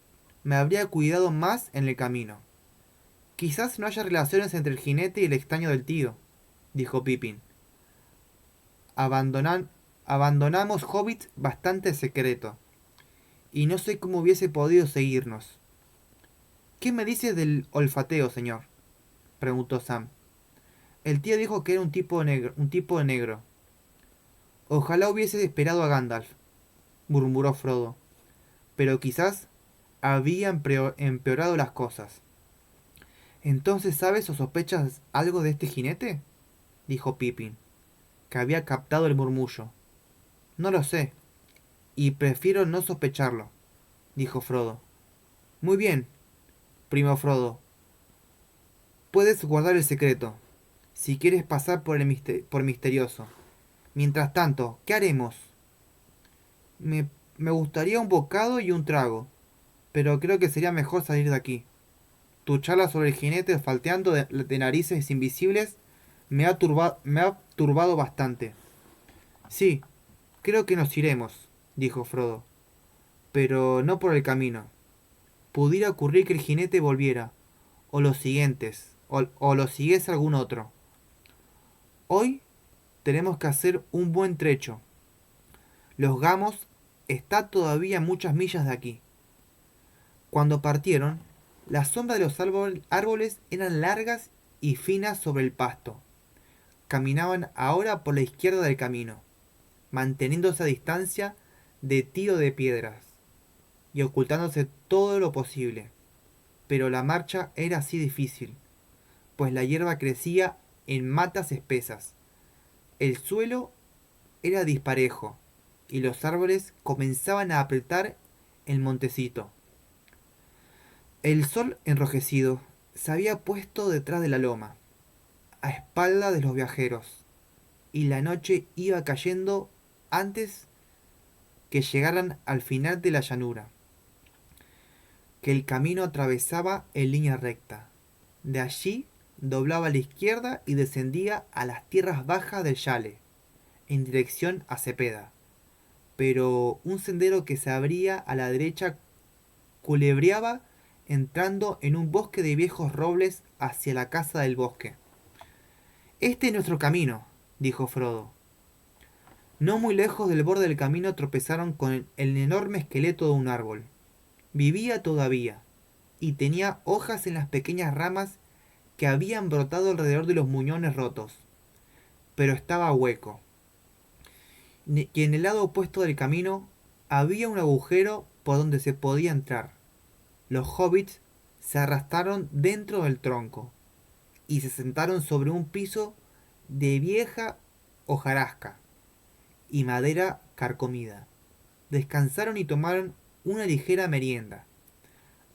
Me habría cuidado más en el camino. Quizás no haya relaciones entre el jinete y el extraño del tío, dijo Pippin. Abandonan- Abandonamos Hobbit bastante secreto, y no sé cómo hubiese podido seguirnos. ¿Qué me dices del olfateo, señor? Preguntó Sam. El tío dijo que era un tipo de negro. Ojalá hubiese esperado a Gandalf, murmuró Frodo, pero quizás había empeorado las cosas. ¿Entonces sabes o sospechas algo de este jinete? Dijo Pippin, que había captado el murmullo. No lo sé, y prefiero no sospecharlo, dijo Frodo. Muy bien, primo Frodo. puedes guardar el secreto, si quieres pasar por misterioso. Mientras tanto, ¿qué haremos? Me gustaría un bocado y un trago, pero creo que sería mejor salir de aquí. Tu charla sobre el jinete falteando de narices invisibles me ha turbado bastante. Sí, creo que nos iremos, dijo Frodo, pero no por el camino. Pudiera ocurrir que el jinete volviera, o los siguientes, o lo siguiese algún otro. Hoy tenemos que hacer un buen trecho. Los gamos está todavía muchas millas de aquí. Cuando partieron, las sombras de los árboles eran largas y finas sobre el pasto. Caminaban ahora por la izquierda del camino, manteniéndose a distancia de tiro de piedras y ocultándose todo lo posible. Pero la marcha era así difícil, pues la hierba crecía en matas espesas. El suelo era disparejo y los árboles comenzaban a apretar el montecito. El sol enrojecido se había puesto detrás de la loma, a espalda de los viajeros, y la noche iba cayendo antes que llegaran al final de la llanura, que el camino atravesaba en línea recta. De allí doblaba a la izquierda y descendía a las tierras bajas del Yale, en dirección a Cepeda. Pero un sendero que se abría a la derecha culebreaba entrando en un bosque de viejos robles hacia la casa del bosque. Este es nuestro camino, dijo Frodo. No muy lejos del borde del camino tropezaron con el enorme esqueleto de un árbol. Vivía todavía, y tenía hojas en las pequeñas ramas que habían brotado alrededor de los muñones rotos, pero estaba hueco. Y en el lado opuesto del camino había un agujero por donde se podía entrar. Los hobbits se arrastraron dentro del tronco y se sentaron sobre un piso de vieja hojarasca y madera carcomida. Descansaron y tomaron una ligera merienda,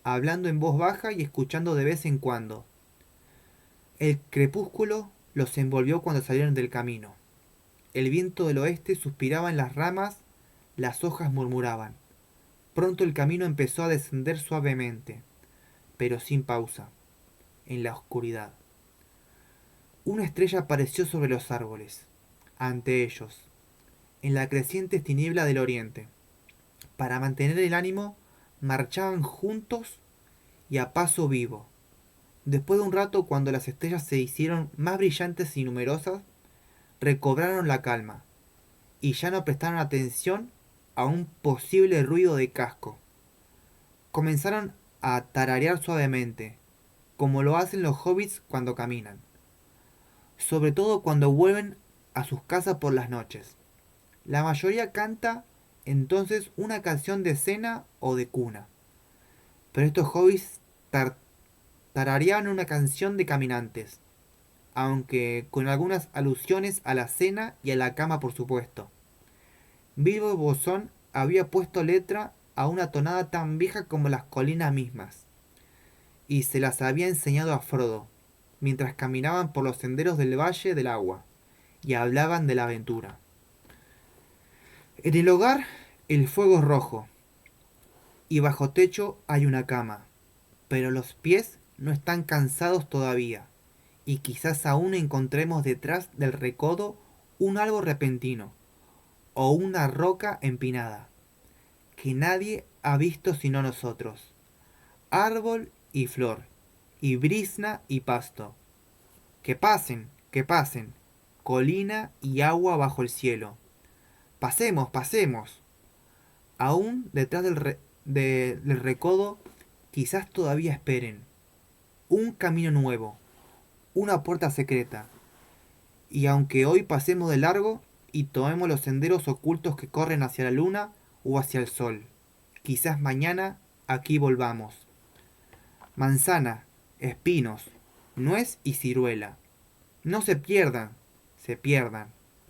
hablando en voz baja y escuchando de vez en cuando. El crepúsculo los envolvió cuando salieron del camino. El viento del oeste suspiraba en las ramas, las hojas murmuraban. Pronto el camino empezó a descender suavemente, pero sin pausa, en la oscuridad. Una estrella apareció sobre los árboles, ante ellos, en la creciente tiniebla del oriente. Para mantener el ánimo, marchaban juntos y a paso vivo. Después de un rato, cuando las estrellas se hicieron más brillantes y numerosas, recobraron la calma y ya no prestaron atención a un posible ruido de casco. Comenzaron a tararear suavemente, como lo hacen los hobbits cuando caminan, sobre todo cuando vuelven a sus casas por las noches. La mayoría canta entonces una canción de cena o de cuna, pero estos hobbits tarareaban una canción de caminantes, aunque con algunas alusiones a la cena y a la cama por supuesto. Bilbo Bolsón había puesto letra a una tonada tan vieja como las colinas mismas, y se las había enseñado a Frodo, mientras caminaban por los senderos del Valle del Agua, y hablaban de la aventura. En el hogar el fuego es rojo, y bajo techo hay una cama, pero los pies no están cansados todavía, y quizás aún encontremos detrás del recodo un árbol repentino, o una roca empinada, que nadie ha visto sino nosotros. Árbol y flor, y brizna y pasto. Que pasen, colina y agua bajo el cielo. Pasemos, pasemos. Aún detrás del recodo, quizás todavía esperen. Un camino nuevo, una puerta secreta. Y aunque hoy pasemos de largo y tomemos los senderos ocultos que corren hacia la luna o hacia el sol, quizás mañana aquí volvamos. Manzana, espinos, nuez y ciruela. No se pierdan.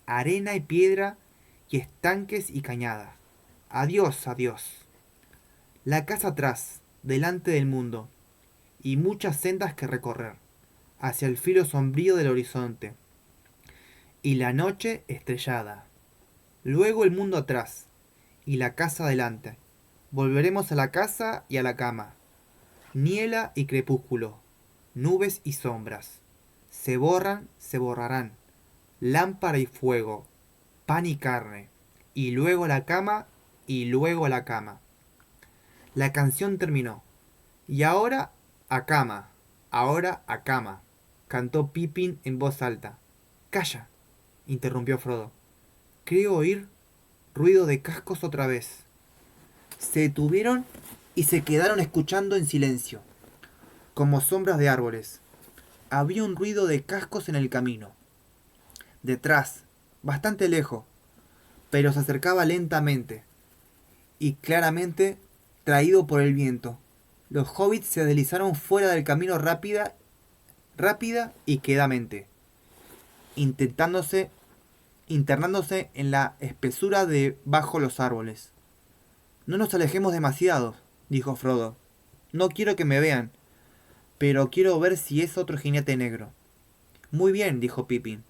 Arena y piedra y estanques y cañadas. Adiós, adiós. La casa atrás, delante del mundo, y muchas sendas que recorrer. hacia el filo sombrío del horizonte, y la noche estrellada. Luego el mundo atrás, y la casa adelante. Volveremos a la casa y a la cama. Niebla y crepúsculo, nubes y sombras. Se borran, se borrarán. Lámpara y fuego, pan y carne. Y luego la cama, y luego la cama. La canción terminó. Y ahora a cama, ahora a cama, cantó Pippin en voz alta. Calla, interrumpió Frodo. Creo oír ruido de cascos otra vez. Se detuvieron y se quedaron escuchando en silencio, como sombras de árboles. Había un ruido de cascos en el camino. Detrás, bastante lejos, pero se acercaba lentamente y claramente traído por el viento. Los hobbits se deslizaron fuera del camino rápida y quedamente, internándose en la espesura de bajo los árboles. No nos alejemos demasiado, dijo Frodo. No quiero que me vean, pero quiero ver si es otro jinete negro. Muy bien, dijo Pippin,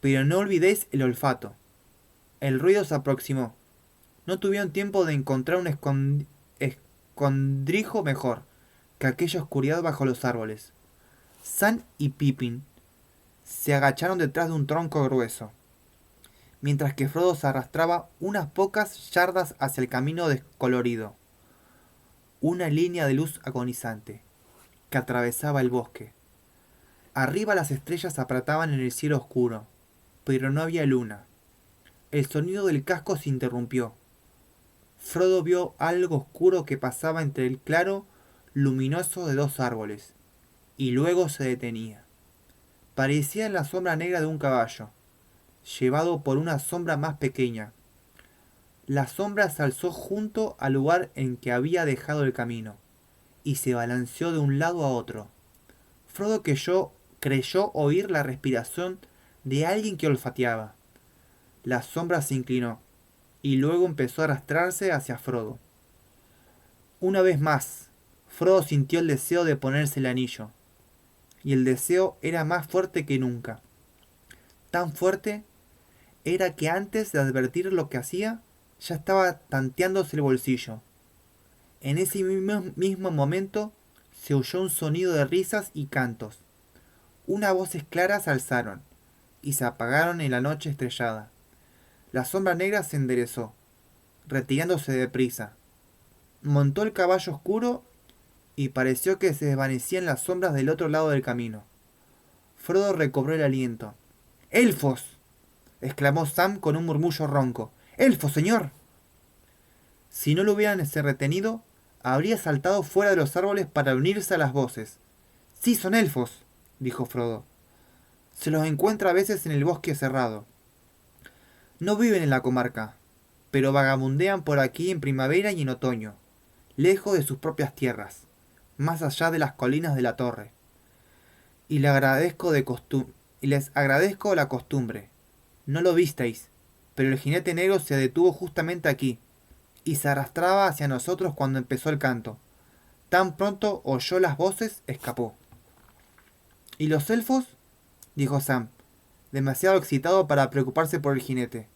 pero no olvidéis el olfato. El ruido se aproximó. No tuvieron tiempo de encontrar un escondrijo mejor que aquella oscuridad bajo los árboles. Sam y Pippin se agacharon detrás de un tronco grueso, mientras que Frodo se arrastraba unas pocas yardas hacia el camino descolorido. Una línea de luz agonizante que atravesaba el bosque. Arriba las estrellas apretaban en el cielo oscuro, pero no había luna. El sonido del casco se interrumpió. Frodo vio algo oscuro que pasaba entre el claro luminoso de dos árboles, y luego se detenía. Parecía la sombra negra de un caballo, llevado por una sombra más pequeña. La sombra se alzó junto al lugar en que había dejado el camino, y se balanceó de un lado a otro. Frodo creyó oír la respiración de alguien que olfateaba. La sombra se inclinó, y luego empezó a arrastrarse hacia Frodo. Una vez más, Frodo sintió el deseo de ponerse el anillo, y el deseo era más fuerte que nunca. Tan fuerte era que antes de advertir lo que hacía, ya estaba tanteándose el bolsillo. En ese mismo momento se oyó un sonido de risas y cantos. Unas voces claras se alzaron y se apagaron en la noche estrellada. La sombra negra se enderezó, retirándose deprisa. Montó el caballo oscuro y pareció que se desvanecía en las sombras del otro lado del camino. Frodo recobró el aliento. ¡Elfos!, exclamó Sam con un murmullo ronco. ¡Elfos, señor! Si no lo hubieran retenido, habría saltado fuera de los árboles para unirse a las voces. Sí, son elfos, dijo Frodo. Se los encuentra a veces en el bosque cerrado. No viven en la comarca, pero vagabundean por aquí en primavera y en otoño, lejos de sus propias tierras, más allá de las colinas de la torre. Y les agradezco la costumbre. No lo visteis, pero el jinete negro se detuvo justamente aquí, y se arrastraba hacia nosotros cuando empezó el canto. Tan pronto oyó las voces, escapó. ¿Y los elfos?, dijo Sam, demasiado excitado para preocuparse por el jinete.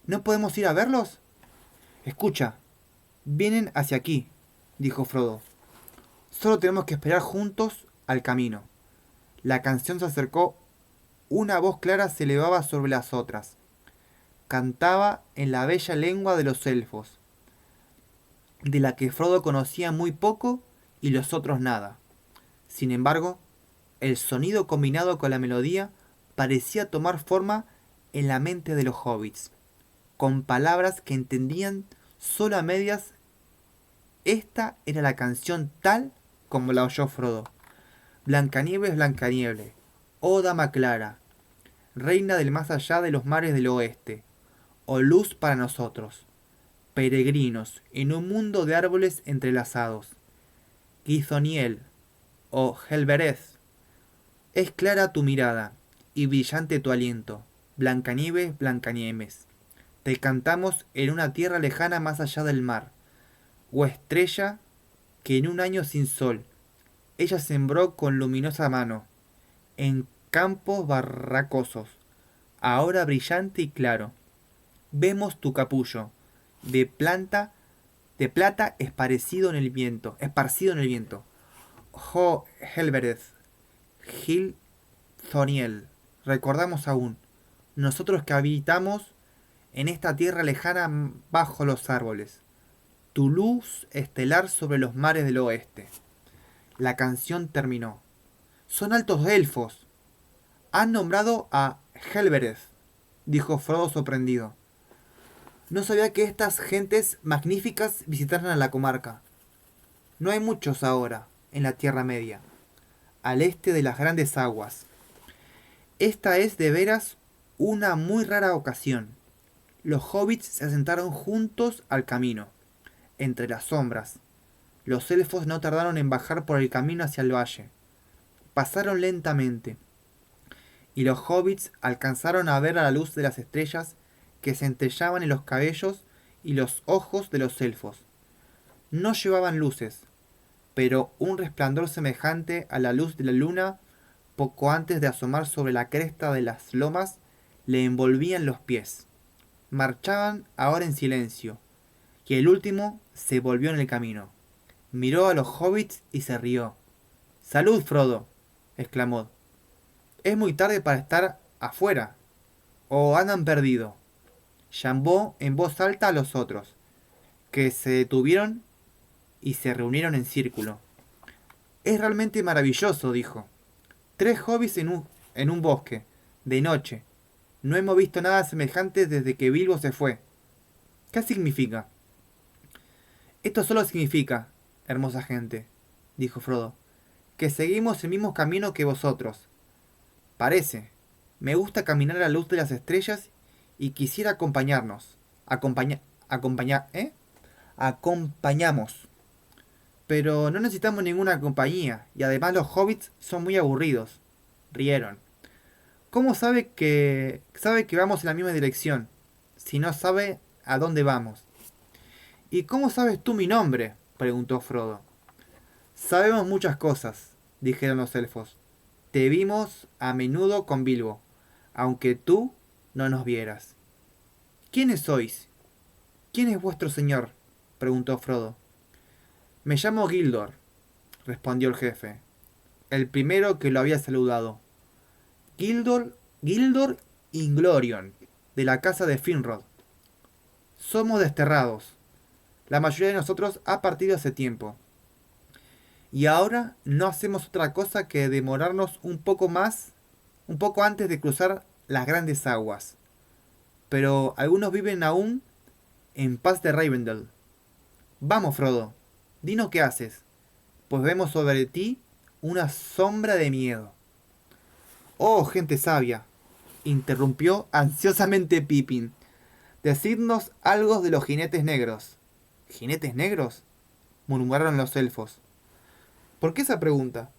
¿No podemos ir a verlos? Escucha, vienen hacia aquí, dijo Frodo. Solo tenemos que esperar juntos al camino. La canción se acercó. Una voz clara se elevaba sobre las otras. Cantaba en la bella lengua de los elfos, de la que Frodo conocía muy poco y los otros nada. Sin embargo, el sonido combinado con la melodía parecía tomar forma en la mente de los hobbits, con palabras que entendían solo a medias. Esta era la canción tal como la oyó Frodo. Blancanieves, Blancanieves, oh dama clara, reina del más allá de los mares del oeste, oh luz para nosotros, peregrinos en un mundo de árboles entrelazados. Githoniel, oh Helbereth, es clara tu mirada y brillante tu aliento, Blancanieves, Blancanieves. Te cantamos en una tierra lejana más allá del mar, oh estrella que en un año sin sol, ella sembró con luminosa mano, en campos barracosos, ahora brillante y claro. Vemos tu capullo, de planta, de plata esparcido en el viento. Jo Helbereth, Gil Zoniel, recordamos aún, nosotros que habitamos en esta tierra lejana bajo los árboles, tu luz estelar sobre los mares del oeste. La canción terminó. Son altos elfos. Han nombrado a Helbereth, dijo Frodo sorprendido. No sabía que estas gentes magníficas visitaran a la comarca. No hay muchos ahora, en la Tierra Media, al este de las grandes aguas. Esta es de veras una muy rara ocasión. Los hobbits se asentaron juntos al camino, entre las sombras. Los elfos no tardaron en bajar por el camino hacia el valle. Pasaron lentamente, y los hobbits alcanzaron a ver a la luz de las estrellas que centellaban en los cabellos y los ojos de los elfos. No llevaban luces, pero un resplandor semejante a la luz de la luna, poco antes de asomar sobre la cresta de las lomas, le envolvían los pies. Marchaban ahora en silencio, y el último se volvió en el camino. Miró a los hobbits y se rió. —¡Salud, Frodo! —exclamó. —Es muy tarde para estar afuera. ¿O andan perdido? Llamó en voz alta a los otros, que se detuvieron y se reunieron en círculo. —Es realmente maravilloso —dijo—. 3 hobbits en un bosque, de noche. No hemos visto nada semejante desde que Bilbo se fue. ¿Qué significa? Esto solo significa, hermosa gente, dijo Frodo, que seguimos el mismo camino que vosotros. Parece. Me gusta caminar a la luz de las estrellas y quisiera acompañarnos. Acompañamos. Pero no necesitamos ninguna compañía, y además los hobbits son muy aburridos. Rieron. ¿Cómo sabe que vamos en la misma dirección, si no sabe a dónde vamos? ¿Y cómo sabes tú mi nombre?, preguntó Frodo. Sabemos muchas cosas, dijeron los elfos. Te vimos a menudo con Bilbo, aunque tú no nos vieras. ¿Quiénes sois? ¿Quién es vuestro señor?, preguntó Frodo. Me llamo Gildor, respondió el jefe, el primero que lo había saludado. Gildor Inglorion, de la casa de Finrod. Somos desterrados. La mayoría de nosotros ha partido hace tiempo. Y ahora no hacemos otra cosa que demorarnos un poco antes de cruzar las grandes aguas. Pero algunos viven aún en paz de Rivendell. Vamos, Frodo, dinos qué haces, pues vemos sobre ti una sombra de miedo. Oh, gente sabia, interrumpió ansiosamente Pippin. Decidnos algo de los jinetes negros. ¿Jinetes negros?, murmuraron los elfos. ¿Por qué esa pregunta?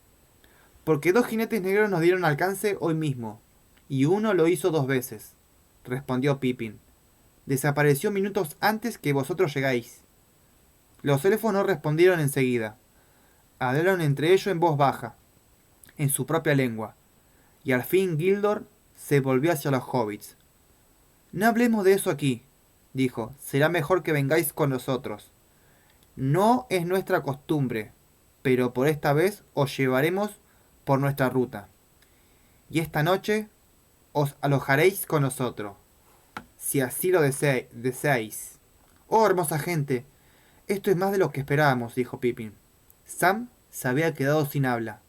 Porque 2 jinetes negros nos dieron alcance hoy mismo, y uno lo hizo 2 veces, respondió Pippin. Desapareció minutos antes que vosotros llegáis. Los elfos no respondieron enseguida. Hablaron entre ellos en voz baja, en su propia lengua, y al fin Gildor se volvió hacia los hobbits. No hablemos de eso aquí, dijo. Será mejor que vengáis con nosotros. No es nuestra costumbre, pero por esta vez os llevaremos por nuestra ruta. Y esta noche os alojaréis con nosotros, si así lo deseáis. Oh, hermosa gente, esto es más de lo que esperábamos, dijo Pippin. Sam se había quedado sin habla.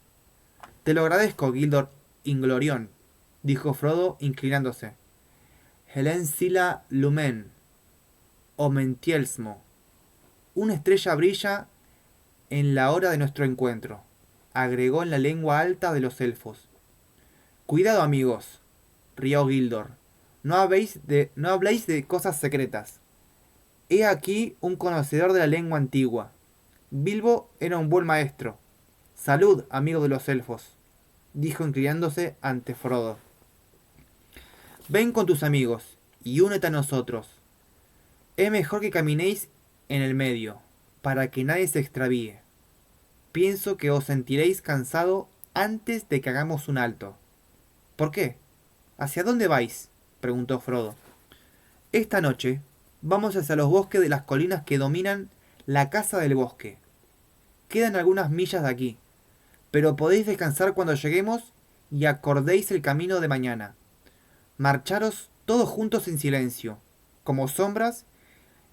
Te lo agradezco, Gildor Inglorion, dijo Frodo inclinándose. Helen Sila Lumen, Omentielsmo. Una estrella brilla en la hora de nuestro encuentro, agregó en la lengua alta de los elfos. Cuidado, amigos, rió Gildor. No habléis de cosas secretas. He aquí un conocedor de la lengua antigua. Bilbo era un buen maestro. Salud, amigo de los elfos, dijo inclinándose ante Frodo. Ven con tus amigos y únete a nosotros. Es mejor que caminéis en el medio, para que nadie se extravíe. Pienso que os sentiréis cansado antes de que hagamos un alto. ¿Por qué? ¿Hacia dónde vais? Preguntó Frodo. Esta noche vamos hacia los bosques de las colinas que dominan la Casa del Bosque. Quedan algunas millas de aquí, pero podéis descansar cuando lleguemos y acordéis el camino de mañana. Marcharos todos juntos en silencio, como sombras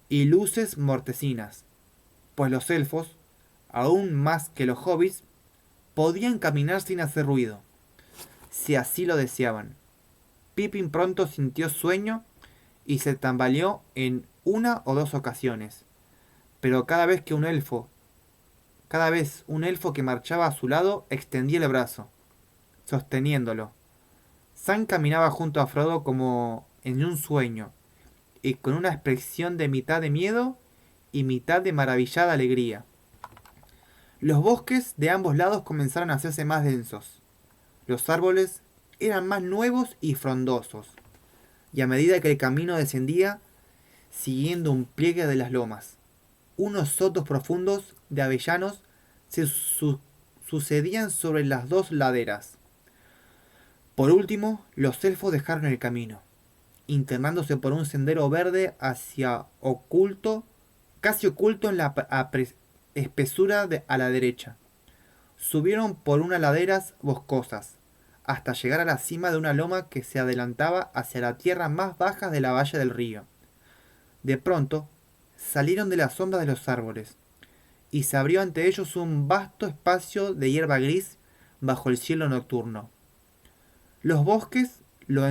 y luces mortecinas, pues los elfos, aún más que los hobbits, podían caminar sin hacer ruido, si así lo deseaban. Pippin pronto sintió sueño y se tambaleó en una o dos ocasiones, pero cada vez un elfo que marchaba a su lado extendía el brazo, sosteniéndolo. Sam caminaba junto a Frodo como en un sueño, y con una expresión de mitad de miedo y mitad de maravillada alegría. Los bosques de ambos lados comenzaron a hacerse más densos. Los árboles eran más nuevos y frondosos, y a medida que el camino descendía, siguiendo un pliegue de las lomas, unos sotos profundos de avellanos se sucedían sobre las dos laderas. Por último, los elfos dejaron el camino, internándose por un sendero verde hacia oculto, casi oculto en la espesura a la derecha. Subieron por unas laderas boscosas, hasta llegar a la cima de una loma que se adelantaba hacia la tierra más baja de la valle del río. De pronto, salieron de la sombra de los árboles, y se abrió ante ellos un vasto espacio de hierba gris bajo el cielo nocturno. Los bosques lo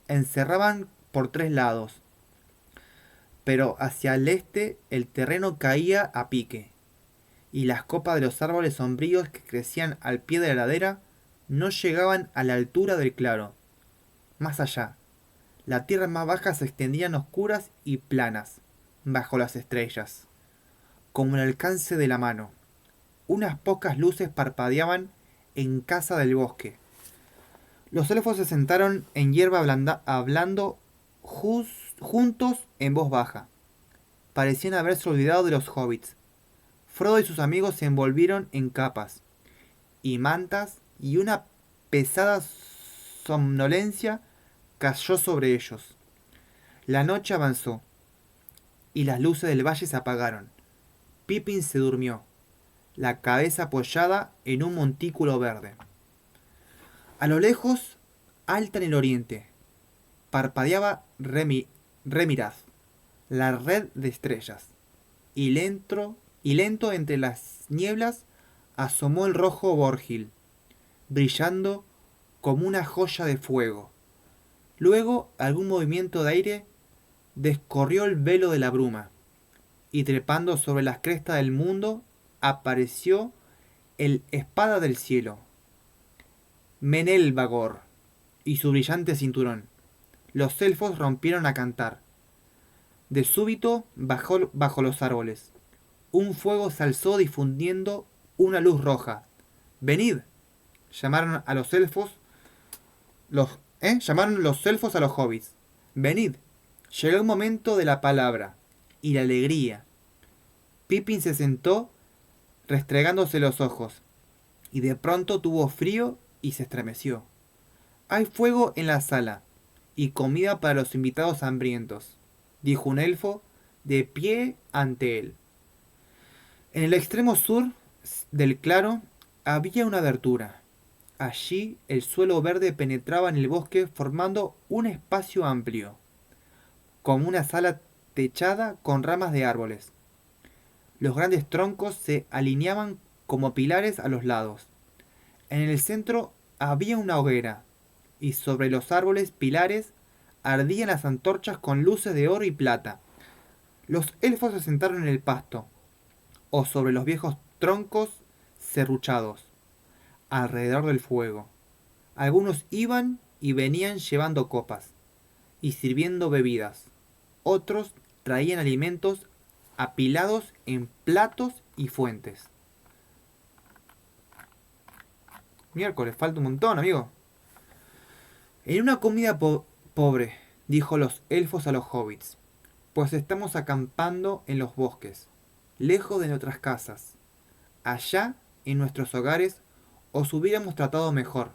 encerraban por tres lados, pero hacia el este el terreno caía a pique, y las copas de los árboles sombríos que crecían al pie de la ladera no llegaban a la altura del claro. Más allá, las tierras más bajas se extendían oscuras y planas, bajo las estrellas, como el alcance de la mano. Unas pocas luces parpadeaban en casa del bosque. Los elfos se sentaron en hierba hablando juntos en voz baja. Parecían haberse olvidado de los hobbits. Frodo y sus amigos se envolvieron en capas y mantas, y una pesada somnolencia cayó sobre ellos. La noche avanzó, y las luces del valle se apagaron. Pippin se durmió, la cabeza apoyada en un montículo verde. A lo lejos, alta en el oriente, parpadeaba Remirad, la red de estrellas, y lento entre las nieblas asomó el rojo Vorgil, brillando como una joya de fuego. Luego algún movimiento de aire descorrió el velo de la bruma, y trepando sobre las crestas del mundo apareció el espada del cielo, Menelvagor, y su brillante cinturón. Los elfos rompieron a cantar. De súbito, bajo los árboles, un fuego se alzó difundiendo una luz roja. ¡Venid! Llamaron a los elfos. Llamaron los elfos a los hobbits. ¡Venid! Llegó el momento de la palabra y la alegría. Pippin se sentó, restregándose los ojos, y de pronto tuvo frío y se estremeció. Hay fuego en la sala, y comida para los invitados hambrientos, dijo un elfo de pie ante él. En el extremo sur del claro había una abertura. Allí el suelo verde penetraba en el bosque formando un espacio amplio, como una sala techada con ramas de árboles. Los grandes troncos se alineaban como pilares a los lados. En el centro había una hoguera, y sobre los árboles pilares ardían las antorchas con luces de oro y plata. Los elfos se sentaron en el pasto, o sobre los viejos troncos serruchados, alrededor del fuego. Algunos iban y venían llevando copas y sirviendo bebidas. Otros traían alimentos apilados en platos y fuentes. Miércoles, falta un montón, amigo. En una comida pobre, dijo los elfos a los hobbits, pues estamos acampando en los bosques, lejos de nuestras casas. Allá, en nuestros hogares, os hubiéramos tratado mejor.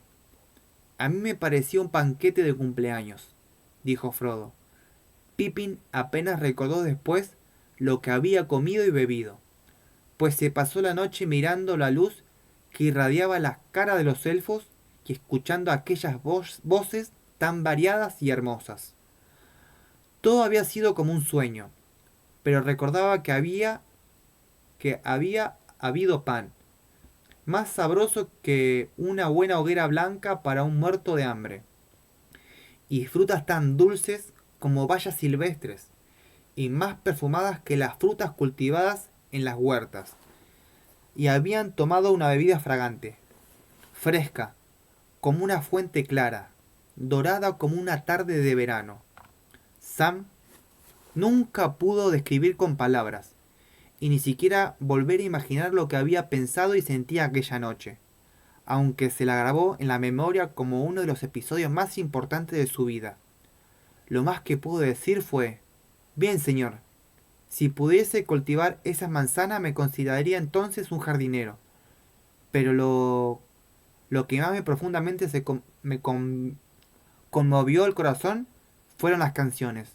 A mí me parecía un banquete de cumpleaños, dijo Frodo. Pippin apenas recordó después lo que había comido y bebido, pues se pasó la noche mirando la luz que irradiaba las caras de los elfos y escuchando aquellas voces tan variadas y hermosas. Todo había sido como un sueño, pero recordaba que había habido pan, más sabroso que una buena hoguera blanca para un muerto de hambre, y frutas tan dulces como bayas silvestres, y más perfumadas que las frutas cultivadas en las huertas. Y habían tomado una bebida fragante, fresca, como una fuente clara, dorada como una tarde de verano. Sam nunca pudo describir con palabras, y ni siquiera volver a imaginar lo que había pensado y sentía aquella noche, aunque se la grabó en la memoria como uno de los episodios más importantes de su vida. Lo más que pudo decir fue: bien, señor, si pudiese cultivar esas manzanas me consideraría entonces un jardinero. Pero lo que más me profundamente conmovió el corazón fueron las canciones.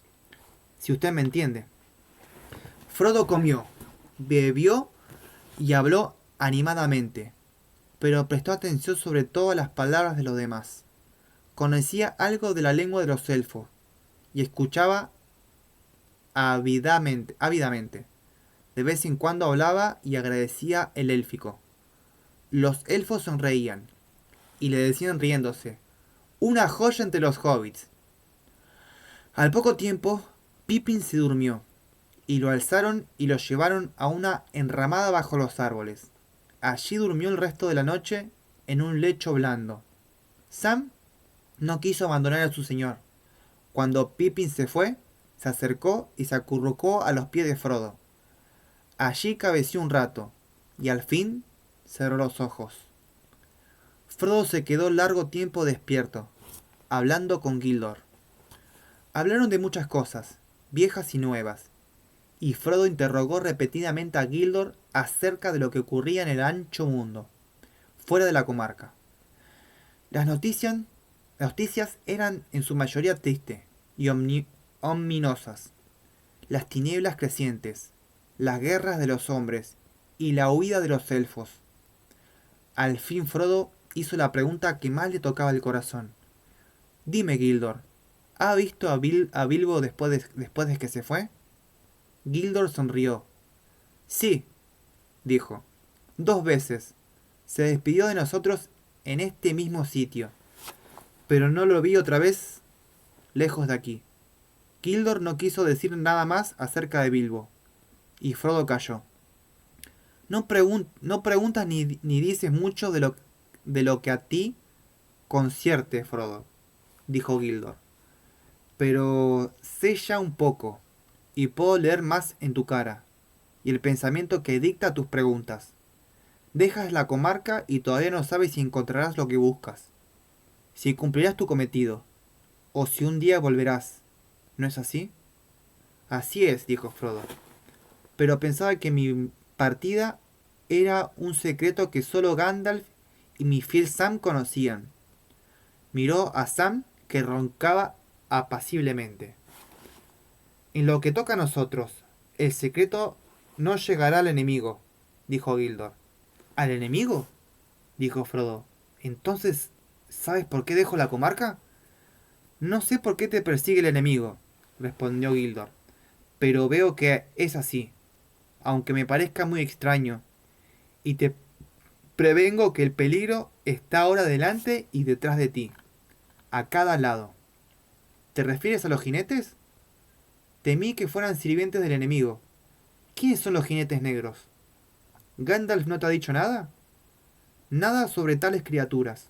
Si usted me entiende. Frodo comió, bebió y habló animadamente, pero prestó atención sobre todo a las palabras de los demás. Conocía algo de la lengua de los elfos y escuchaba ávidamente. De vez en cuando hablaba y agradecía el élfico. Los elfos sonreían y le decían riéndose: una joya entre los hobbits. Al poco tiempo, Pippin se durmió, y lo alzaron y lo llevaron a una enramada bajo los árboles. Allí durmió el resto de la noche en un lecho blando. Sam no quiso abandonar a su señor. Cuando Pippin se fue, se acercó y se acurrucó a los pies de Frodo. Allí cabeció un rato, y al fin cerró los ojos. Frodo se quedó largo tiempo despierto, hablando con Gildor. Hablaron de muchas cosas, viejas y nuevas, y Frodo interrogó repetidamente a Gildor acerca de lo que ocurría en el ancho mundo, fuera de la comarca. Las noticias eran en su mayoría tristes y ominosas. Las tinieblas crecientes, las guerras de los hombres y la huida de los elfos. Al fin Frodo hizo la pregunta que más le tocaba el corazón. Dime, Gildor, ¿ha visto a Bilbo después de que se fue? Gildor sonrió. Sí, dijo, 2 veces. Se despidió de nosotros en este mismo sitio, pero no lo vi otra vez lejos de aquí. Gildor no quiso decir nada más acerca de Bilbo, y Frodo calló. No preguntas ni dices mucho de lo que a ti concierte, Frodo, dijo Gildor. Pero sé ya un poco, y puedo leer más en tu cara, y el pensamiento que dicta tus preguntas. Dejas la comarca y todavía no sabes si encontrarás lo que buscas, si cumplirás tu cometido, o si un día volverás. ¿No es así? Así es, dijo Frodo. Pero pensaba que mi partida era un secreto que solo Gandalf y mi fiel Sam conocían. Miró a Sam, que roncaba apaciblemente. En lo que toca a nosotros, el secreto no llegará al enemigo, dijo Gildor. ¿Al enemigo?, dijo Frodo. Entonces, ¿sabes por qué dejo la comarca? No sé por qué te persigue el enemigo, respondió Gildor, pero veo que es así, aunque me parezca muy extraño, y te prevengo que el peligro está ahora delante y detrás de ti, a cada lado. ¿Te refieres a los jinetes? Temí que fueran sirvientes del enemigo. ¿Quiénes son los jinetes negros? ¿Gandalf no te ha dicho nada? Nada sobre tales criaturas.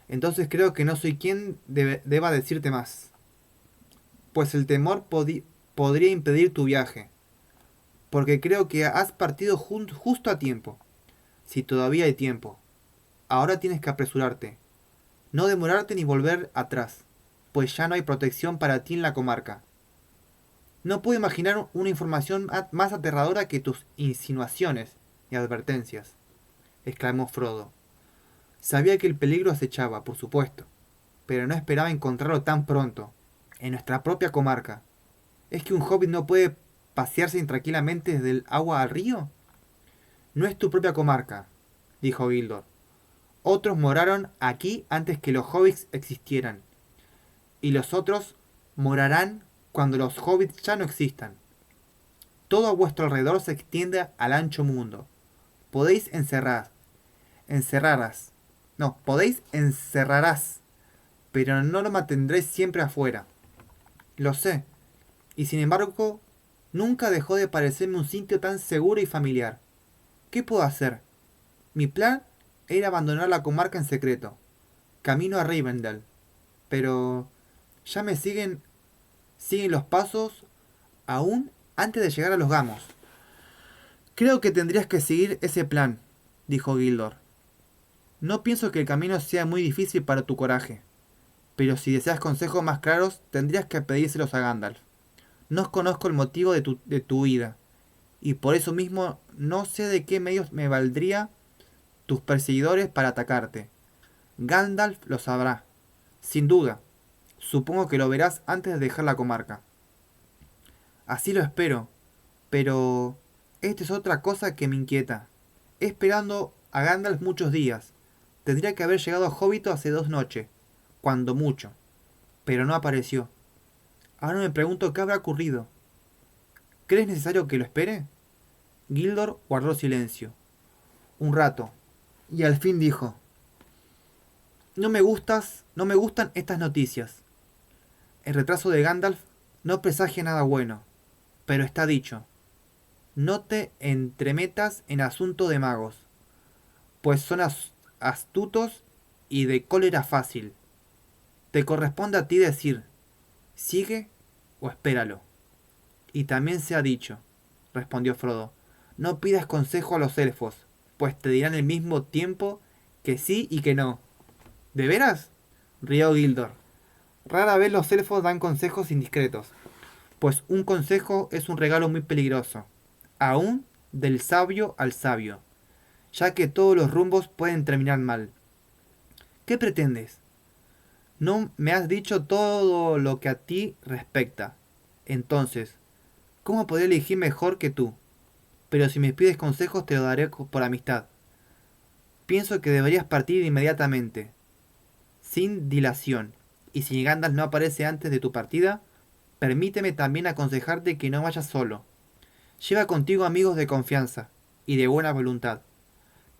Entonces creo que no soy quien deba decirte más, pues el temor podría impedir tu viaje, porque creo que has partido justo a tiempo, si todavía hay tiempo. Ahora tienes que apresurarte, no demorarte ni volver atrás, pues ya no hay protección para ti en la comarca. No puedo imaginar una información más aterradora que tus insinuaciones y advertencias, exclamó Frodo. Sabía que el peligro acechaba, por supuesto, pero no esperaba encontrarlo tan pronto, en nuestra propia comarca. ¿Es que un hobbit no puede pasearse intranquilamente desde el agua al río? No es tu propia comarca, dijo Gildor. Otros moraron aquí antes que los hobbits existieran, y los otros morarán cuando los hobbits ya no existan. Todo a vuestro alrededor se extiende al ancho mundo. Podéis encerrarás. No, podéis encerrarás, pero no lo mantendréis siempre afuera. Lo sé, y sin embargo, nunca dejó de parecerme un sitio tan seguro y familiar. ¿Qué puedo hacer? Mi plan era abandonar la comarca en secreto, camino a Rivendell, pero ya me siguen los pasos aún antes de llegar a los gamos. Creo que tendrías que seguir ese plan, dijo Gildor. No pienso que el camino sea muy difícil para tu coraje, pero si deseas consejos más claros, tendrías que pedírselos a Gandalf. No conozco el motivo de tu huida, y por eso mismo no sé de qué medios me valdría tus perseguidores para atacarte. Gandalf lo sabrá, sin duda. Supongo que lo verás antes de dejar la comarca. Así lo espero, pero esta es otra cosa que me inquieta. He esperando a Gandalf muchos días. Tendría que haber llegado a Hobbit hace 2 noches, cuando mucho, pero no apareció. Ahora me pregunto qué habrá ocurrido. ¿Crees necesario que lo espere? Gildor guardó silencio. Un rato, y al fin dijo: no me gustan estas noticias. El retraso de Gandalf no presagia nada bueno, pero está dicho. No te entremetas en asunto de magos, pues son astutos y de cólera fácil. Te corresponde a ti decir, sigue o espéralo. Y también se ha dicho, respondió Frodo, no pidas consejo a los elfos, pues te dirán al mismo tiempo que sí y que no. ¿De veras? Rió Gildor. Rara vez los elfos dan consejos indiscretos, pues un consejo es un regalo muy peligroso, aún del sabio al sabio, ya que todos los rumbos pueden terminar mal. ¿Qué pretendes? No me has dicho todo lo que a ti respecta. Entonces, ¿cómo podré elegir mejor que tú? Pero si me pides consejos te lo daré por amistad. Pienso que deberías partir inmediatamente, sin dilación, y si Gandalf no aparece antes de tu partida, permíteme también aconsejarte que no vayas solo. Lleva contigo amigos de confianza y de buena voluntad.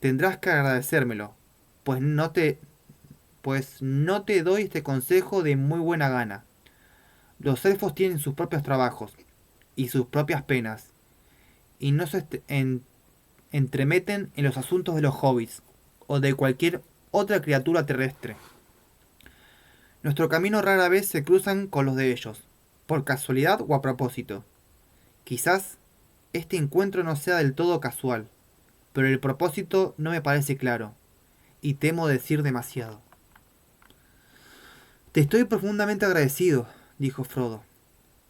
Tendrás que agradecérmelo, pues no te doy este consejo de muy buena gana. Los elfos tienen sus propios trabajos y sus propias penas, y no se entremeten en los asuntos de los hobbits o de cualquier otra criatura terrestre. Nuestro camino rara vez se cruzan con los de ellos, por casualidad o a propósito. Quizás este encuentro no sea del todo casual, pero el propósito no me parece claro, y temo decir demasiado. Te estoy profundamente agradecido, dijo Frodo,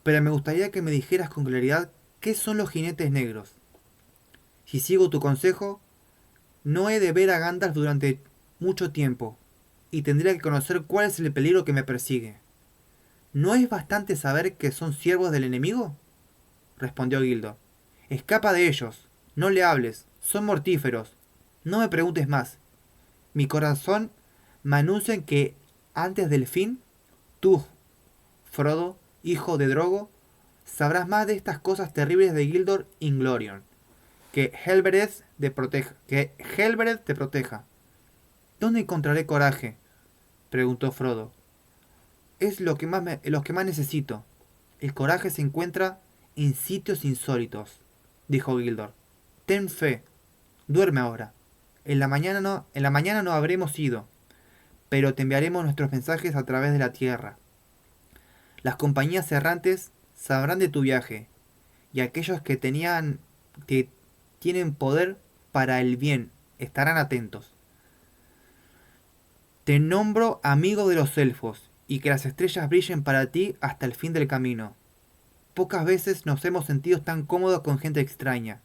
pero me gustaría que me dijeras con claridad qué son los jinetes negros. Si sigo tu consejo, no he de ver a Gandalf durante mucho tiempo, y tendría que conocer cuál es el peligro que me persigue. ¿No es bastante saber que son siervos del enemigo? Respondió Gildor. Escapa de ellos, no le hables, son mortíferos. No me preguntes más. Mi corazón me anuncia que antes del fin, tú, Frodo, hijo de Drogo, sabrás más de estas cosas terribles de Gildor Inglorion. Que Helbereth te proteja. ¿Dónde encontraré coraje? Preguntó Frodo. Es lo que más necesito. El coraje se encuentra en sitios insólitos, dijo Gildor. Ten fe. Duerme ahora. En la mañana no habremos ido, pero te enviaremos nuestros mensajes a través de la tierra. Las compañías errantes sabrán de tu viaje, y aquellos que tienen poder para el bien estarán atentos. Te nombro amigo de los elfos, y que las estrellas brillen para ti hasta el fin del camino. Pocas veces nos hemos sentido tan cómodos con gente extraña.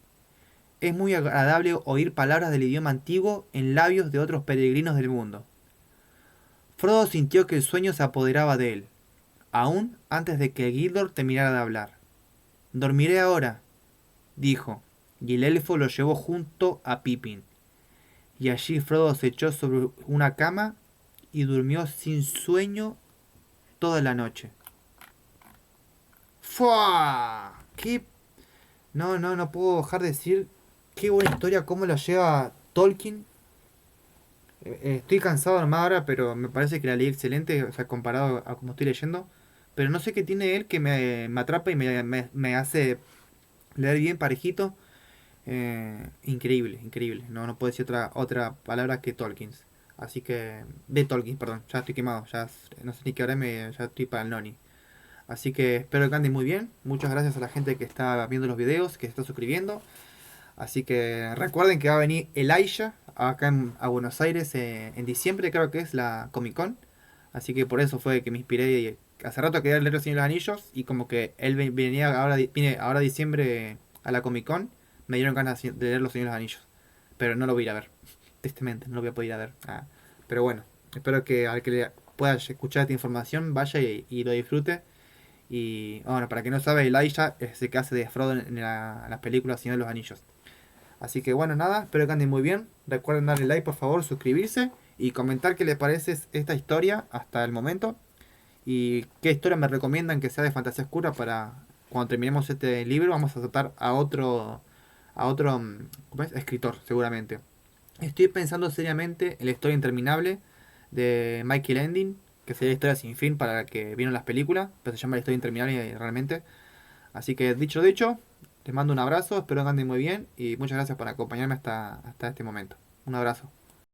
Es muy agradable oír palabras del idioma antiguo en labios de otros peregrinos del mundo. Frodo sintió que el sueño se apoderaba de él, aún antes de que Gildor terminara de hablar. Dormiré ahora, dijo, y el elfo lo llevó junto a Pippin. Y allí Frodo se echó sobre una cama y durmió sin sueño toda la noche. ¡Fua! ¡Qué! No puedo dejar de decir qué buena historia, cómo la lleva Tolkien. Estoy cansado nomás ahora, pero me parece que la leí excelente, o sea, comparado a como estoy leyendo. Pero no sé qué tiene él que me atrapa y me hace leer bien parejito. Increíble, increíble. No puedo decir otra palabra que Tolkien. Así que... De Tolkien, perdón. Ya estoy quemado. No sé ni qué hora ya estoy para el noni. Así que espero que anden muy bien. Muchas gracias a la gente que está viendo los videos, que se está suscribiendo. Así que recuerden que va a venir Elijah acá a Buenos Aires en diciembre, creo que es la Comic Con. Así que por eso fue que me inspiré. Hace rato quería leer Los Señor de los Anillos y como que él venía ahora, viene ahora diciembre a la Comic Con, me dieron ganas de leer Los Señores de los Anillos. Pero no lo voy a ir a ver. Tristemente, no lo voy a poder ir a ver. Pero bueno, espero que al que le pueda escuchar esta información vaya y lo disfrute. Y bueno, para que no sabe, Elijah es el que hace de Frodo en las películas Señor de los Anillos. Así que bueno, nada, espero que anden muy bien. Recuerden darle like, por favor, suscribirse y comentar qué les parece esta historia hasta el momento. Y qué historia me recomiendan que sea de fantasía oscura para cuando terminemos este libro. Vamos a tratar a otro ¿cómo es? Escritor, seguramente. Estoy pensando seriamente en la historia interminable de Michael Ending, que sería la historia sin fin para la que vieron las películas, pero se llama la historia interminable realmente. Así que dicho, les mando un abrazo, espero que anden muy bien y muchas gracias por acompañarme hasta este momento. Un abrazo.